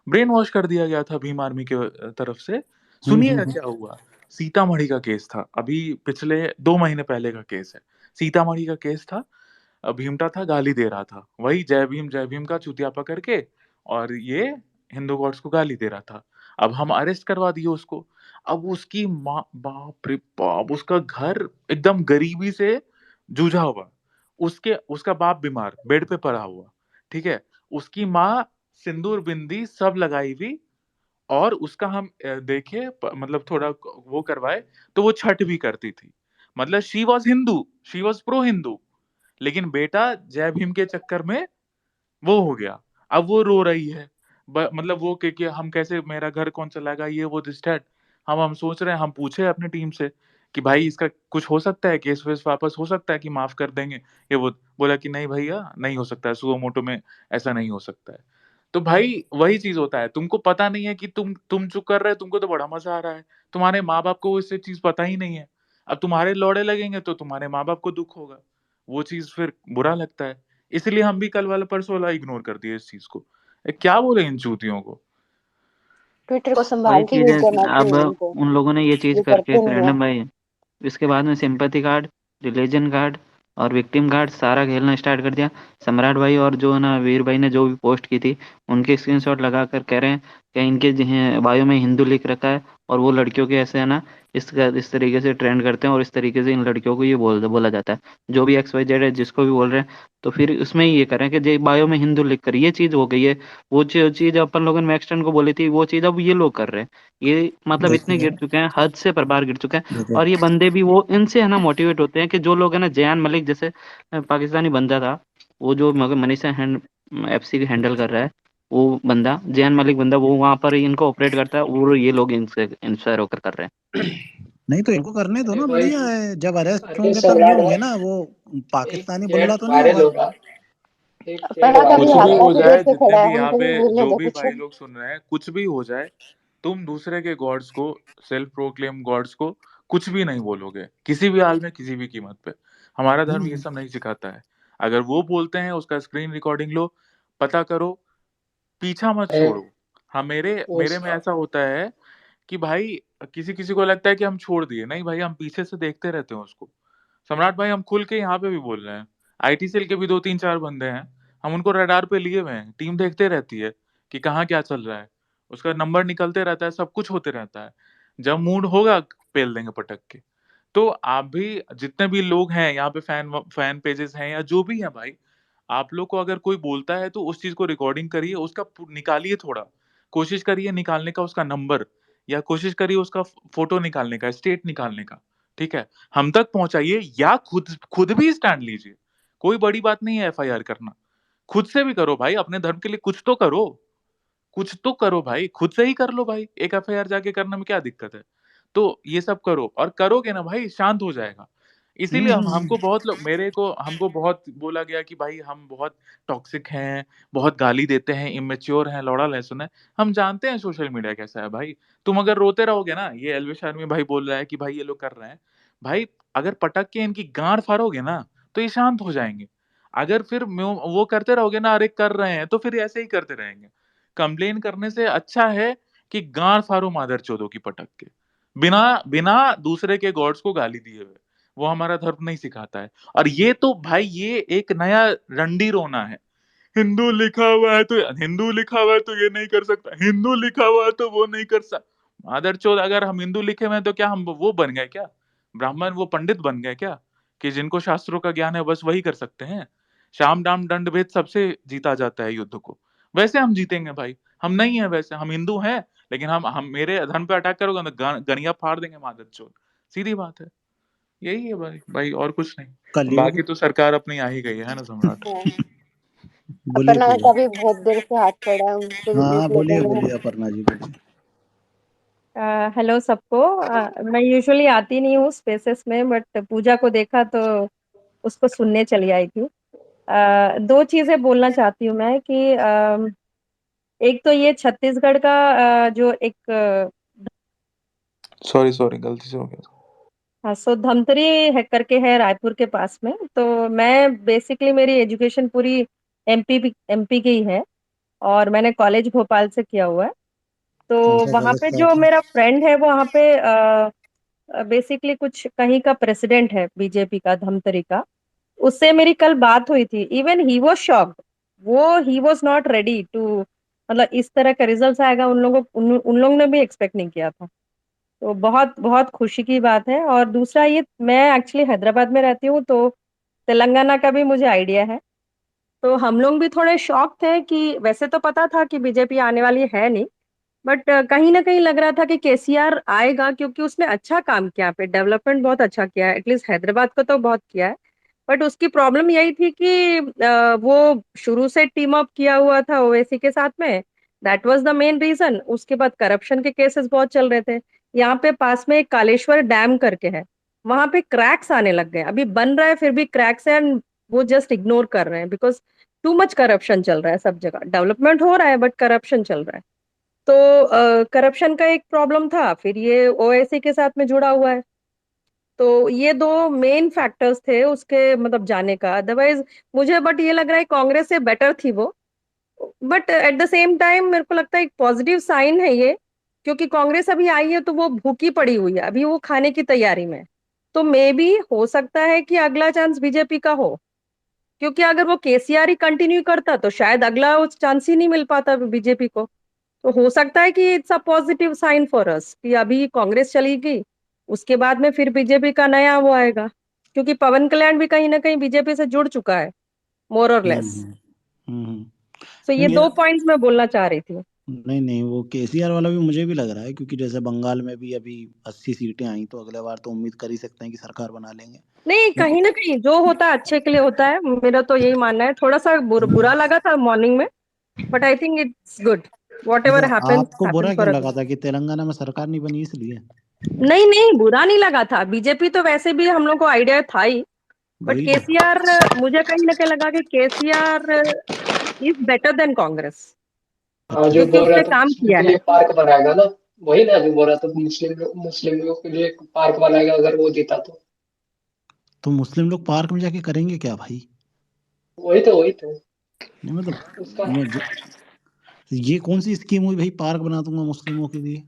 ब्रेन वॉश कर दिया गया था भीम आर्मी के तरफ से। सुनिएगा हम्म क्या हुआ। सीतामढ़ी का केस था, अभी पिछले 2 महीने पहले का केस है। सीतामढ़ी का केस था, भीमटा था, गाली दे रहा था, वही जय भीम का चुतिया पकड़ के, और ये हिंदू गॉड्स को गाली दे रहा था। अब हम अरेस्ट करवा दिए उसको। अब उसकी माँ, बाप रे बाप, उसका घर एकदम गरीबी से जूझा हुआ, उसके उसका बाप बीमार बेड पे पड़ा हुआ, ठीक है, उसकी माँ सिंदूर बिंदी सब लगाई हुई, और उसका हम देखे मतलब थोड़ा वो करवाए, तो वो छठ भी करती थी। मतलब she was Hindu, she was pro Hindu. लेकिन बेटा जय भीम के चक्कर में वो हो गया। अब वो रो रही है, मतलब वो कि हम कैसे, मेरा घर कौन चलाएगा, ये वो दिस दैट। हम सोच रहे हैं, हम पूछे अपनी टीम से कि भाई इसका कुछ हो सकता है, केस वेस वापस हो सकता है कि माफ कर देंगे, ये वो। बोला कि नहीं भैया, नहीं हो सकता है, सुओ मोटो में ऐसा नहीं हो सकता है। तो भाई वही चीज होता है, तुमको पता नहीं है कि तुम जो कर रहे हो तुमको तो बड़ा मजा आ रहा है, तुम्हारे माँ बाप को इससे चीज पता ही नहीं है। अब तुम्हारे लौड़े लगेंगे तो तुम्हारे माँ बाप को दुख होगा, वो चीज फिर बुरा लगता है। इसलिए हम भी कल वाला परसों वाला इग्नोर कर दिए इस चीज को। क्या बोले इन चूतियों को। ट्विटर को वही संभाल के चीज यूज है, करना अब चाहिए इनको, उन लोगों ने ये चीज ये करके करते नहीं है। रैंडम भाई, इसके बाद में सिंपैथी कार्ड, रिलीजन कार्ड और विक्टिम कार्ड सारा खेलना स्टार्ट कर दिया। सम्राट भाई और जो है ना वीर भाई ने जो भी पोस्ट की थी, उनके स्क्रीनशॉट लगा कर कह रहे हैं कि इनके बायो में हिंदू लिख रखा है, और वो लड़कियों के ऐसे है ना इस तरीके से ट्रेंड करते हैं, और इस तरीके से इन लड़कियों को ये बोला जाता है, जो भी एक्स वाई जेड है जिसको भी बोल रहे हैं। तो फिर उसमें ये करें कि जो बायो में हिंदू लिख कर ये चीज हो गई है, वो चीज अपन लोगों ने मैक्सटन को बोली थी, वो चीज अब ये लोग कर रहे हैं। ये मतलब इतने गिर देखो चुके हैं, हद से बार गिर चुके हैं। देखो और ये बंदे भी वो इनसे है ना मोटिवेट होते हैं कि जो लोग है ना जयान मलिक जैसे पाकिस्तानी बंदा था, वो जो मगर मनीषा एफसी हैंडल कर रहा है, वो बंदा जैन मलिक बंदा वो वहाँ पर इनको ऑपरेट करता है और ये लोग इनसे इंस्पायर होकर कर रहे हैं। नहीं तो इनको करने दो अरे ना, भाई, बढ़िया है। जब अरेस्ट अरे होंगे तब ये सम्राट होंगे भाई, ना, वो एक पाकिस्तानी बुल्ला चैट तो नहीं वायरल होगा। होगा, एक चैट फरहाद अभी कुछ वायरल भी होगा। हाथा हो की जाए, डेट पे जितने खड़ा है, भी यहाँ हमको पे भी बोलने जो दो भी कुछ। भाई लोग सुन रहे हैं, कुछ भी हो जाए, तुम दूसरे के गॉड्स को, सेल्फ प्रोक्लेम गॉड्स को कुछ भी नहीं बोलोगे किसी भी हाल में, किसी भी कीमत पे। हमारा धर्म ये सब नहीं सिखाता है। अगर वो बोलते हैं उसका स्क्रीन रिकॉर्डिंग लो, पता करो, पीछा मत है छोड़ो। हाँ, मेरे उस मेरे में ऐसा होता है कि भाई किसी किसी को लगता है कि हम छोड़ दिए, नहीं भाई, हम पीछे से देखते रहते हैं उसको। सम्राट भाई, हम खुल के यहाँ पे भी बोल रहे हैं, आईटी सेल के भी 2-3-4 बंदे हैं, हम उनको रडार पे लिए हुए हैं, टीम देखते रहती है कि कहाँ क्या चल रहा है, उसका नंबर निकलते रहता है, सब कुछ होते रहता है। जब मूड होगा पेल देंगे पटक के। तो आप भी, जितने भी लोग हैं यहाँ पे, फैन फैन पेजेस हैं या जो भी है भाई, आप लोग को अगर कोई बोलता है तो उस चीज को रिकॉर्डिंग करिए, उसका निकालिए, थोड़ा कोशिश करिए निकालने का उसका नंबर, या कोशिश करिए उसका फोटो निकालने का, स्टेट निकालने का, ठीक है, हम तक पहुंचाइए, या खुद खुद भी स्टैंड लीजिए। कोई बड़ी बात नहीं है एफआईआर करना, खुद से भी करो भाई, अपने धर्म के लिए कुछ तो करो, कुछ तो करो भाई, खुद से ही कर लो भाई, एक एफआईआर जाके करने में क्या दिक्कत है। तो ये सब करो, और करोगे ना भाई, शांत हो जाएगा। इसीलिए हमको बहुत लोग, मेरे को हमको बहुत बोला गया कि भाई हम बहुत टॉक्सिक हैं, बहुत गाली देते हैं, इमेच्योर हैं, लौड़ा लहसुन है। हम जानते हैं सोशल मीडिया कैसा है भाई। तुम अगर रोते रहोगे ना, ये एल्विश आर्मी भाई बोल रहा है कि भाई ये लोग कर रहे हैं, भाई अगर पटक के इनकी गांड फाड़ोगे ना तो ये शांत हो जाएंगे। अगर फिर वो करते रहोगे ना, अरे कर रहे हैं, तो फिर ऐसे ही करते रहेंगे। कंप्लेन करने से अच्छा है कि गांड फाड़ो मादर चोदों की पटक के, बिना बिना दूसरे के गॉड्स को गाली दिए हुए। वो हमारा धर्म नहीं सिखाता है। और ये तो भाई, ये एक नया रंडी रोना है, हिंदू लिखा हुआ है तो, हिंदू लिखा हुआ है तो ये नहीं कर सकता, हिंदू लिखा हुआ है तो वो नहीं कर सकता। मादर चोद, अगर हम हिंदू लिखे हुए हैं तो क्या हम वो बन गए क्या, ब्राह्मण, वो पंडित बन गए क्या, कि जिनको शास्त्रों का ज्ञान है बस वही कर सकते हैं। शाम दाम दंड भेद सबसे जीता जाता है युद्ध को, वैसे हम जीतेंगे भाई। हम नहीं है वैसे, हम हिंदू हैं, लेकिन हम मेरे धर्म पे अटैक करोगे तो गणिया फाड़ देंगे मादर चोद, सीधी बात है। यही है भाई, भाई और कुछ नहीं। कलयुग। बाकी तो सरकार अपनी आ ही गई है ना सम्राट। हाँ, बोलिए अपर्णा बोलिए। का भी बहुत देर से हाथ चढ़ा है, उनको भी हाँ म्यूट लेते बोलिए हैं। बोलिए अपर्णा जी, बोलिए। हेलो सबको। मैं यूजुअली आती नहीं हूँ स्पेसेस में, बट पूजा को देखा तो उसको सुनने चली आई थी। दो चीजें बोलना चाहती हूँ मैं कि एक तो ये छत्तीसगढ़ का जो एक सॉरी सॉरी, गलती से हो गया। हाँ, सो धमतरी है करके है रायपुर के पास में। तो मैं बेसिकली, मेरी एजुकेशन पूरी एमपी की ही है, और मैंने कॉलेज भोपाल से किया हुआ है। तो कौन सा वहाँ कॉलेज पे था जो आपने? मेरा फ्रेंड है वो वहाँ पे बेसिकली कुछ कहीं का प्रेसिडेंट है बीजेपी का, धमतरी का। उससे मेरी कल बात हुई थी। इवन ही वाज शॉक्ड, वो he was not ready to, मतलब इस तरह का रिजल्ट आएगा उन लोगों ने भी एक्सपेक्ट नहीं किया था। तो बहुत बहुत खुशी की बात है। और दूसरा ये, मैं एक्चुअली हैदराबाद में रहती हूँ, तो तेलंगाना का भी मुझे आइडिया है। तो हम लोग भी थोड़े शॉक थे कि वैसे तो पता था कि बीजेपी आने वाली है नहीं, बट कहीं ना कहीं लग रहा था कि केसीआर आएगा, क्योंकि उसने अच्छा काम किया, यहाँ पे डेवलपमेंट बहुत अच्छा किया है, एटलीस्ट हैदराबाद को तो बहुत किया है। बट उसकी प्रॉब्लम यही थी कि वो शुरू से टीम अप किया हुआ था ओवैसी के साथ में। That was the main reason. उसके बाद करप्शन के केसेस बहुत चल रहे थे। यहाँ पे पास में एक कालेश्वर डैम करके है, वहां पे क्रैक्स आने लग गए। अभी बन रहा है फिर भी क्रैक्स है, and वो जस्ट इग्नोर कर रहे हैं, बिकॉज टू मच करप्शन चल रहा है सब जगह। डेवलपमेंट हो रहा है बट करप्शन चल रहा है। तो करप्शन का एक प्रॉब्लम था, फिर ये ओवैसी के साथ में जुड़ा हुआ है। तो ये दो मेन फैक्टर्स थे उसके मतलब जाने का। अदरवाइज मुझे बट ये लग रहा है कांग्रेस से बेटर थी वो। But at the same time मेरे को लगता है एक पॉजिटिव साइन है ये, क्योंकि कांग्रेस अभी आई है तो वो भूखी पड़ी हुई है, अभी वो खाने की तैयारी में है। तो मे बी हो सकता है कि अगला चांस बीजेपी का हो, क्योंकि अगर वो केसीआर ही कंटिन्यू करता तो शायद अगला उस चांस ही नहीं मिल पाता बीजेपी को। तो हो सकता है कि it's a positive sign for us कि अभी कांग्रेस चली गई, उसके बाद में फिर बीजेपी का नया वो आएगा, क्योंकि पवन कल्याण भी कहीं ना कहीं बीजेपी से जुड़ चुका है, मोर और लेस। हम्म। तो ये नहीं दो पॉइंट्स मैं बोलना चाह रही थी। नहीं नहीं, वो केसीआर वाला भी मुझे भी लग रहा है, क्योंकि जैसे बंगाल में भी अभी 80 सीटें आई, तो अगले बार तो उम्मीद कर ही सकते हैं कि सरकार बना लेंगे। नहीं, कहीं ना कहीं जो होता है अच्छे के लिए होता है, मेरा तो यही मानना है। थोड़ा सा बुरा लगा था मॉर्निंग में but I think it's good. Whatever अच्छा, happens, आपको बुरा happens क्यों for a लगा good. था कि तेलंगाना में सरकार नहीं बनी इसलिए? नहीं नहीं, बुरा नहीं लगा था। बीजेपी तो वैसे भी हम लोग को आइडिया था ही, बट वही तो। केसीआर, मुझे कहीं ना कहीं लगा कि KCR is better than Congress, हाँ, जो क्योंकि बोल रहा उसने था काम मुस्लिम किया के है। लिए पार्क बनाएगा ना, वही ना जो बोल रहा था, मुस्लिम लोगों के लिए पार्क बनाएगा अगर वो जीता तो मुस्लिम लोग पार्क में जाके करेंगे क्या भाई? वही तो नहीं मतलब उसका। ये कौन सी स्कीम हुई भाई, पार्क बना दूंगा मुस्लिमों के लिए?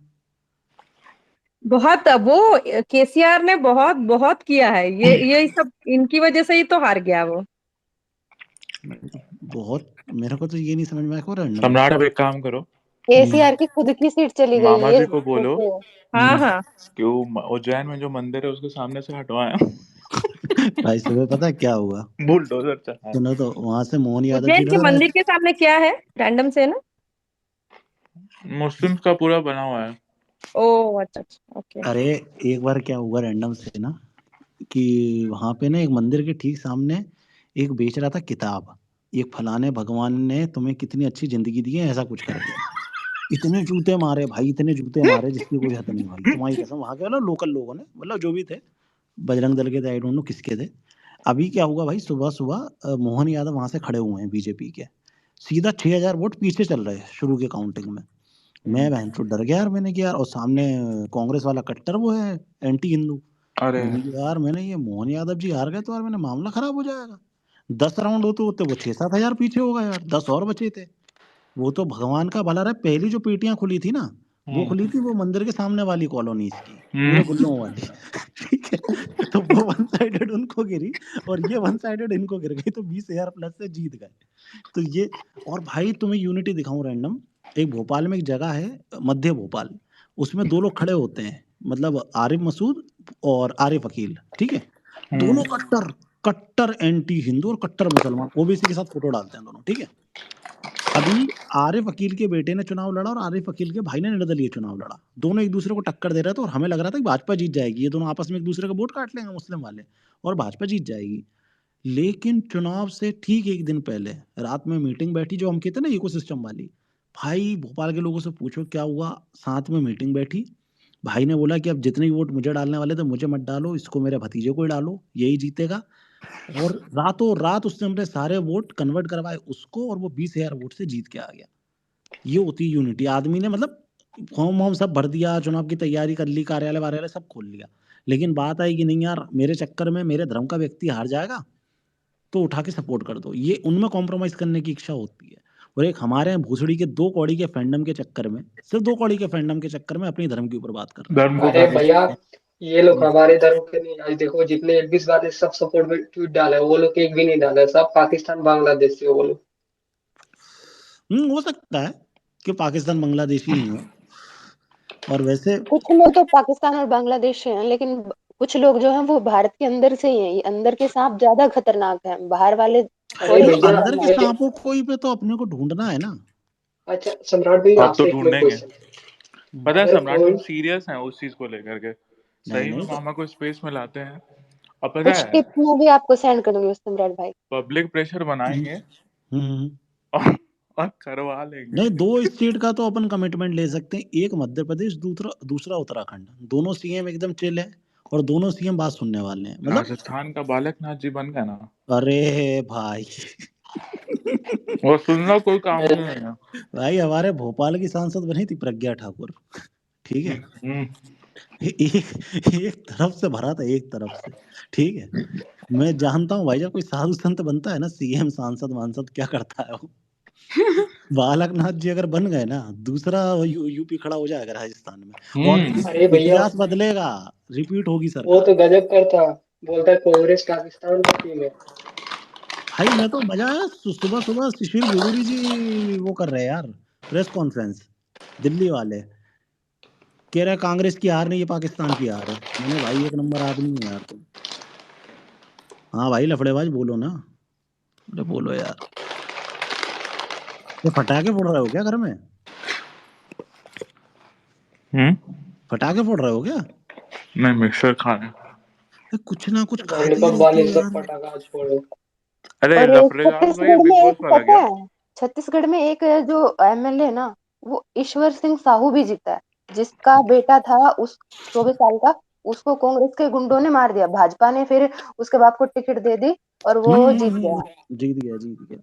बहुत, वो केसीआर ने बहुत बहुत किया है, ये सब इनकी वजह से ही तो हार गया वो। बहुत, मेरे को तो ये नहीं समझ में आया रैंडम। सम्राट, अब एक काम करो, केसीआर की खुद की सीट चली गई मामा है जी को बोलो हाँ हाँ, कि वो उज्जैन में जो मंदिर है उसके सामने से हटवाएं। भाई सुबह पता है क्या हुआ? बुलडोजर चलाएं। सुनो तो, वहां से मोहन यादव जी उज्जैन के लड़ रहे मंदिर थे। के सामने क्या है, रैंडम से ना? मुस्लिम्स का पूरा बना हुआ है। ओ अच्छा अच्छा, ओके। अरे एक बार क्या हुआ रैंडम से ना, कि वहां पे ना एक मंदिर के ठीक सामने एक बेच रहा था किताब, एक फलाने भगवान ने तुम्हें कितनी अच्छी जिंदगी दी है, ऐसा कुछ करके। इतने जूते मारे भाई, इतने जूते मारे जिसकी कोई हद नहीं भाई, तुम्हारी कसम। वहां के ना लोकल लोगों ने, मतलब जो भी थे, बजरंग दल के थे, आई डोंट नो किसके थे। अभी क्या हुआ भाई, सुबह सुबह मोहन यादव वहां से खड़े हुए हैं बीजेपी के, सीधा 6000 वोट पीछे चल रहे हैं शुरू के काउंटिंग में। मैं बहन तो डर गया यार, मैंने कहा यार, और सामने कांग्रेस वाला कट्टर वो है, एंटी हिंदू। अरे मैंने कहा यार, मैंने ये मोहन यादव जी हार गए तो यार मैंने मामला खराब हो जाएगा। 10 राउंड होते होते वो 6-7 हजार पीछे हो गए यार, 10 और बचे थे। वो तो भगवान का भला रहा, पहली जो पेटियां खुली थी ना, वो खुली थी वो मंदिर के सामने वाली कॉलोनीज की, पूरे गुल्लों वाली। ठीक है, तो वो वन साइडेड उनको गिरी और ये वन साइडेड इनको गिर गई, तो 20,000 प्लस से जीत गए। तो ये, और भाई तुम्हें यूनिटी दिखाऊं रैंडम, एक भोपाल में एक जगह है, मध्य भोपाल, उसमें 2 लोग खड़े होते हैं, मतलब आरिफ मसूद और आरिफ अकील, ठीक है, दोनों कट्टर कट्टर एंटी हिंदू और कट्टर मुसलमान, ओबीसी के साथ फोटो डालते हैं दोनों, ठीक है। अभी आरिफ अकील के बेटे ने चुनाव लड़ा और आरिफ अकील के भाई ने निर्दलीय चुनाव लड़ा, दोनों एक दूसरे को टक्कर दे रहे थे, और हमें लग रहा था कि भाजपा जीत जाएगी, ये दोनों आपस में एक दूसरे का वोट काट लेंगे मुस्लिम वाले, और भाजपा जीत जाएगी। लेकिन चुनाव से ठीक एक दिन पहले रात में मीटिंग बैठी, जो हम कहते हैं ना इकोसिस्टम वाली, भाई भोपाल के लोगों से पूछो क्या हुआ, साथ में मीटिंग बैठी, भाई ने बोला कि अब जितने वोट मुझे डालने वाले थे मुझे मत डालो, इसको मेरे भतीजे को ही डालो, यही जीतेगा। और रातों रात उसने अपने सारे वोट कन्वर्ट करवाए उसको, और वो 20,000 वोट से जीत के आ गया। ये होती है यूनिटी। आदमी ने मतलब फॉर्म वॉर्म सब भर दिया, चुनाव की तैयारी कर ली, कार्यालय वार्यालय सब खोल लिया, लेकिन बात आई कि नहीं यार, मेरे चक्कर में मेरे धर्म का व्यक्ति हार जाएगा तो उठा के सपोर्ट कर दो, ये उनमें कॉम्प्रोमाइज करने की इच्छा होती है। और एक हमारे यहाँ भूसड़ी के 2 कौड़ी के फैंडम के चक्कर में, सिर्फ 2 कौड़ी के फैंडम के चक्कर में अपनी धर्म के ऊपर बात कर रहे हैं। अरे भैया, ये लोग हमारे धर्म के नहीं, आज देखो जितने 21 वाले सब सपोर्ट में ट्वीट डाले, वो लोग एक भी नहीं डाले, सब पाकिस्तान बांग्लादेश से वो लोग। हो सकता है कि पाकिस्तान बांग्लादेशी ही हो, और वैसे कुछ लोग तो पाकिस्तान और बांग्लादेश से हैं, लेकिन कुछ लोग जो हैं वो भारत के अंदर से ही हैं। ये अंदर के सांप ज्यादा खतरनाक हैं, बाहर वाले अरे थोड़े भैया, अंदर के सांपों को ही पे तो अपने को ढूंढना है ना। अच्छा सम्राट भैया, अब तो आपसे एक ढूंढेंगे। क्वेश्चन। पता है अगर सम्राट, हम सीरियस हैं उस चीज को लेकर के, नहीं सही में नहीं तो मामा को स्पेस में लाते हैं। अब पता कुछ है, टिप्स मैं भी आपको सेंड करूंगी सम्राट भाई। पब्लिक प्रेशर बनाएंगे हम्म। और करवा लेंगे। नहीं, 2 स्टेट का तो अपन कमिटमेंट ले सकते हैं, एक मध्य प्रदेश, दूसरा दूसरा उत्तराखंड, दोनों सीएम एकदम चिल है, और दोनों सीएम बात सुनने वाले हैं, मतलब। राजस्थान का बालकनाथ जी बन गया ना, अरे भाई वो सुनना कोई काम नहीं है। भाई हमारे भोपाल की सांसद बनी थी प्रज्ञा ठाकुर, ठीक है, एक तरफ से भरा था, एक तरफ से, ठीक है। मैं जानता हूँ भाई, जब कोई साधु संत बनता है ना, सीएम सांसद वांसद, क्या करता है वो। बालकनाथ जी अगर बन गए ना, दूसरा यूपी खड़ा हो जाएगा राजस्थान में, और अरे भैया, इतिहास बदलेगा, रिपीट होगी वो सरकार। तो गजब करता, बोलता है कांग्रेस पाकिस्तान का टीम है। भाई मैं तो मजा आया, सुबह सुबह शिशिर गुडूरी जी वो कर रहे हैं यार, प्रेस कॉन्फ्रेंस, दिल्ली वाले, कह रहे कांग्रेस की हार नहीं, ये पाकिस्तान की हार है। मैंने भाई एक नंबर आदमी हो यार तुम। हाँ भाई लफड़ेबाज बोलो ना, अरे बोलो यार। ये पटाखे फोड़ रहे हो क्या घर में? पटाखे फोड़ रहे हो क्या? नहीं, मिक्सर खा रहे हैं। कुछ ना कुछ खाते ही लॉलीपॉप रहते वाले हो सब यार। पटाखा छोड़ो। अरे और लफड़ेबाज भाई, छत्तीसगढ़ बिग में बॉस एक वाला पता क्या? है, छत्तीसगढ़ में एक जो एमएलए ना, वो ईश्वर सिंह साहू भी जीता है, जिसका बेटा था उस 24 साल का, उसको कांग्रेस के गुंडों ने मार दिया। भाजपा ने फिर उसके बाप को टिकट दे दी और वो जीत गया, जीत गया।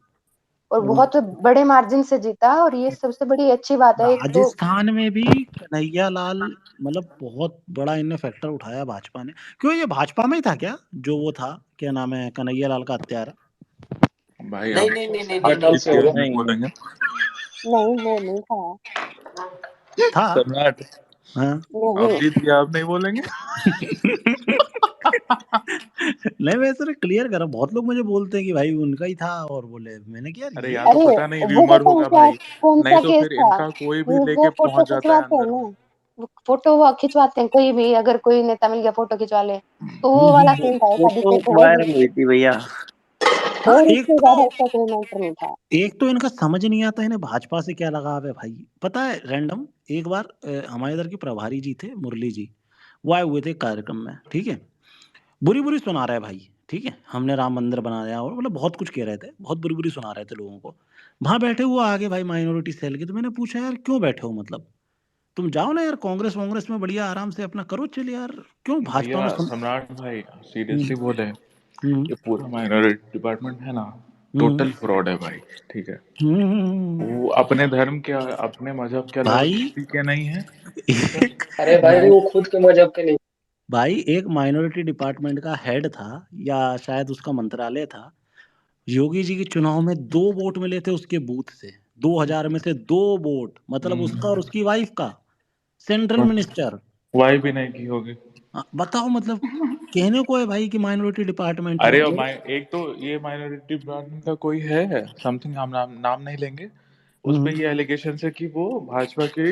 और बहुत बड़े मार्जिन से जीता। और ये सबसे बड़ी अच्छी बात है। एक तो राजस्थान में भी कन्हैया लाल मतलब बहुत बड़ा इनने फैक्टर उठाया भाजपा ने। क्यों ये भाजपा में ही था क्या, जो वो था क्या नाम है कन्हैया लाल का हत्यारा? भाई नहीं अब नहीं नहीं नहीं हाँ, नहीं नाम इस से केस होगा। नहीं बोलेंगे। नहीं, वो नहीं था। था। सम्राट हाँ। अब नहीं, जीत गया, अब नहीं बोलेंगे। नहीं मैं सिर्फ क्लियर कर रहा हूँ, बहुत लोग मुझे बोलते हैं कि भाई उनका ही था, और बोले मैंने क्या अरे ये या तो अरे पता नहीं वो र्यूमर बताऊं होगा क्या, भाई, कौन नहीं सा तो केस फिर था? इनका कोई भी वो लेके फोटो पहुंच जाता है खिंचवाते हैं अंदर ना, में। वो फोटो वो खिंचवाते हैं, कोई भी अगर कोई नेता मिल गया फोटो खिंचवा ले, तो वो वाला सीन था एक अभी फोटो तक वो वायरल हुई थी भैया। हाँ और एक इससे ज्यादा तो उसका कोई मैटर नहीं था। एक तो इनका समझ नहीं आता इन्हें भाजपा से क्या लगाव है भाई। पता है रैंडम एक बार हमारे इधर के प्रभारी जी थे मुरली जी, वो आए हुए थे कार्यक्रम में, ठीक है, बुरी बुरी सुना रहे भाई, ठीक है, हमने राम मंदिर बनाया और मतलब बहुत कुछ कह रहे थे, बहुत बुरी बुरी सुना रहे थे लोगों को। वहां बैठे हुए आगे भाई माइनॉरिटी सेल के, तो मैंने पूछा यार क्यों बैठे हो, मतलब तुम जाओ ना यार कांग्रेस वांग्रेस में बढ़िया आराम से अपना करो, चल यार क्यों भाजपा में भैया सुन। सम्राट भाई सीरियसली हम्म, बोले, हम्म, ये पूरा माइनॉरिटी डिपार्टमेंट है ना, हम्म, टोटल फ्रॉड है भाई। ठीक है, हम्म। वो अपने धर्म के अपने मजहब के अलावा भाई किसी के नहीं है। ठीक है, अरे भाई, वो खुद के मजहब के नहीं। भाई एक माइनॉरिटी डिपार्टमेंट का हेड था, या शायद उसका मंत्रालय था, योगी जी के चुनाव में 2 वोट मिले थे उसके बूथ से, 2000 में से 2 वोट, मतलब उसका और उसकी वाइफ का, सेंट्रल मिनिस्टर। वाई भी नहीं की होगी। बताओ मतलब कहने को है भाई कि माइनॉरिटी डिपार्टमेंट है अरे और एक तो ये माइनॉरिटी डिपार्टमेंट का कोई है समथिंग, हम नाम नहीं लेंगे, उस पे हम्म, ये एलिगेशन है कि वो भाजपा के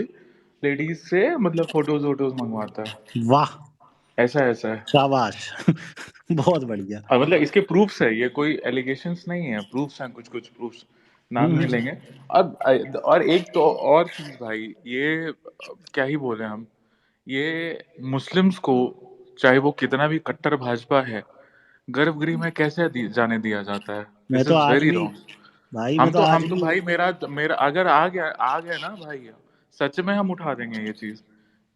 लेडीज से मतलब फोटोज वोटोज मंगवाता है। वाह ऐसा ऐसा है। शाबाश बहुत बढ़िया। और मतलब इसके प्रूफ्स है, ये कोई एलिगेशंस नहीं है, प्रूफ्स हैं, कुछ कुछ प्रूफ्स, नाम नहीं हम्म, लेंगे। और एक तो और चीज भाई, ये क्या ही बोले हम, ये मुस्लिम्स को चाहे वो कितना भी कट्टर भाजपा है, गर्भगृह में कैसे जाने दिया जाता है? मैं दिस तो इज आज वेरी भी रॉन्ग। भाई मैं तो आज हम तो भी भाई मेरा मेरा अगर आ गया ना भाई, सच में हम उठा देंगे ये चीज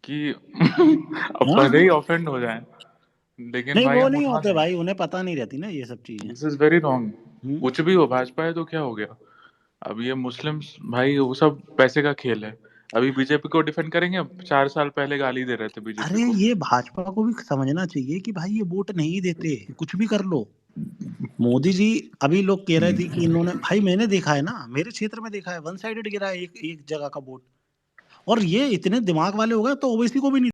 कि अब हाँ भले ही ऑफेंड हो जाए, लेकिन नहीं भाई वो हम नहीं उठा होते देंगे। भाई, उन्हें पता नहीं रहती ना ये सब चीजें। This is very wrong. Hmm. कुछ भी हो, भाजपा है तो क्या हो गया? अब ये मुस्लिम्स भाई वो सब पैसे का खेल है। अभी बीजेपी को डिफेंड करेंगे, 4 साल पहले गाली दे रहे थे बीजेपी अरे को। ये भाजपा को भी समझना चाहिए कि भाई ये वोट नहीं देते, कुछ भी कर लो। मोदी जी अभी लोग कह रहे थे कि इन्होंने, भाई मैंने देखा है ना, मेरे क्षेत्र में देखा है, वन साइडेड गिरा है एक एक जगह का वोट, और ये इतने दिमाग वाले हो गए तो ओवैसी को भी नहीं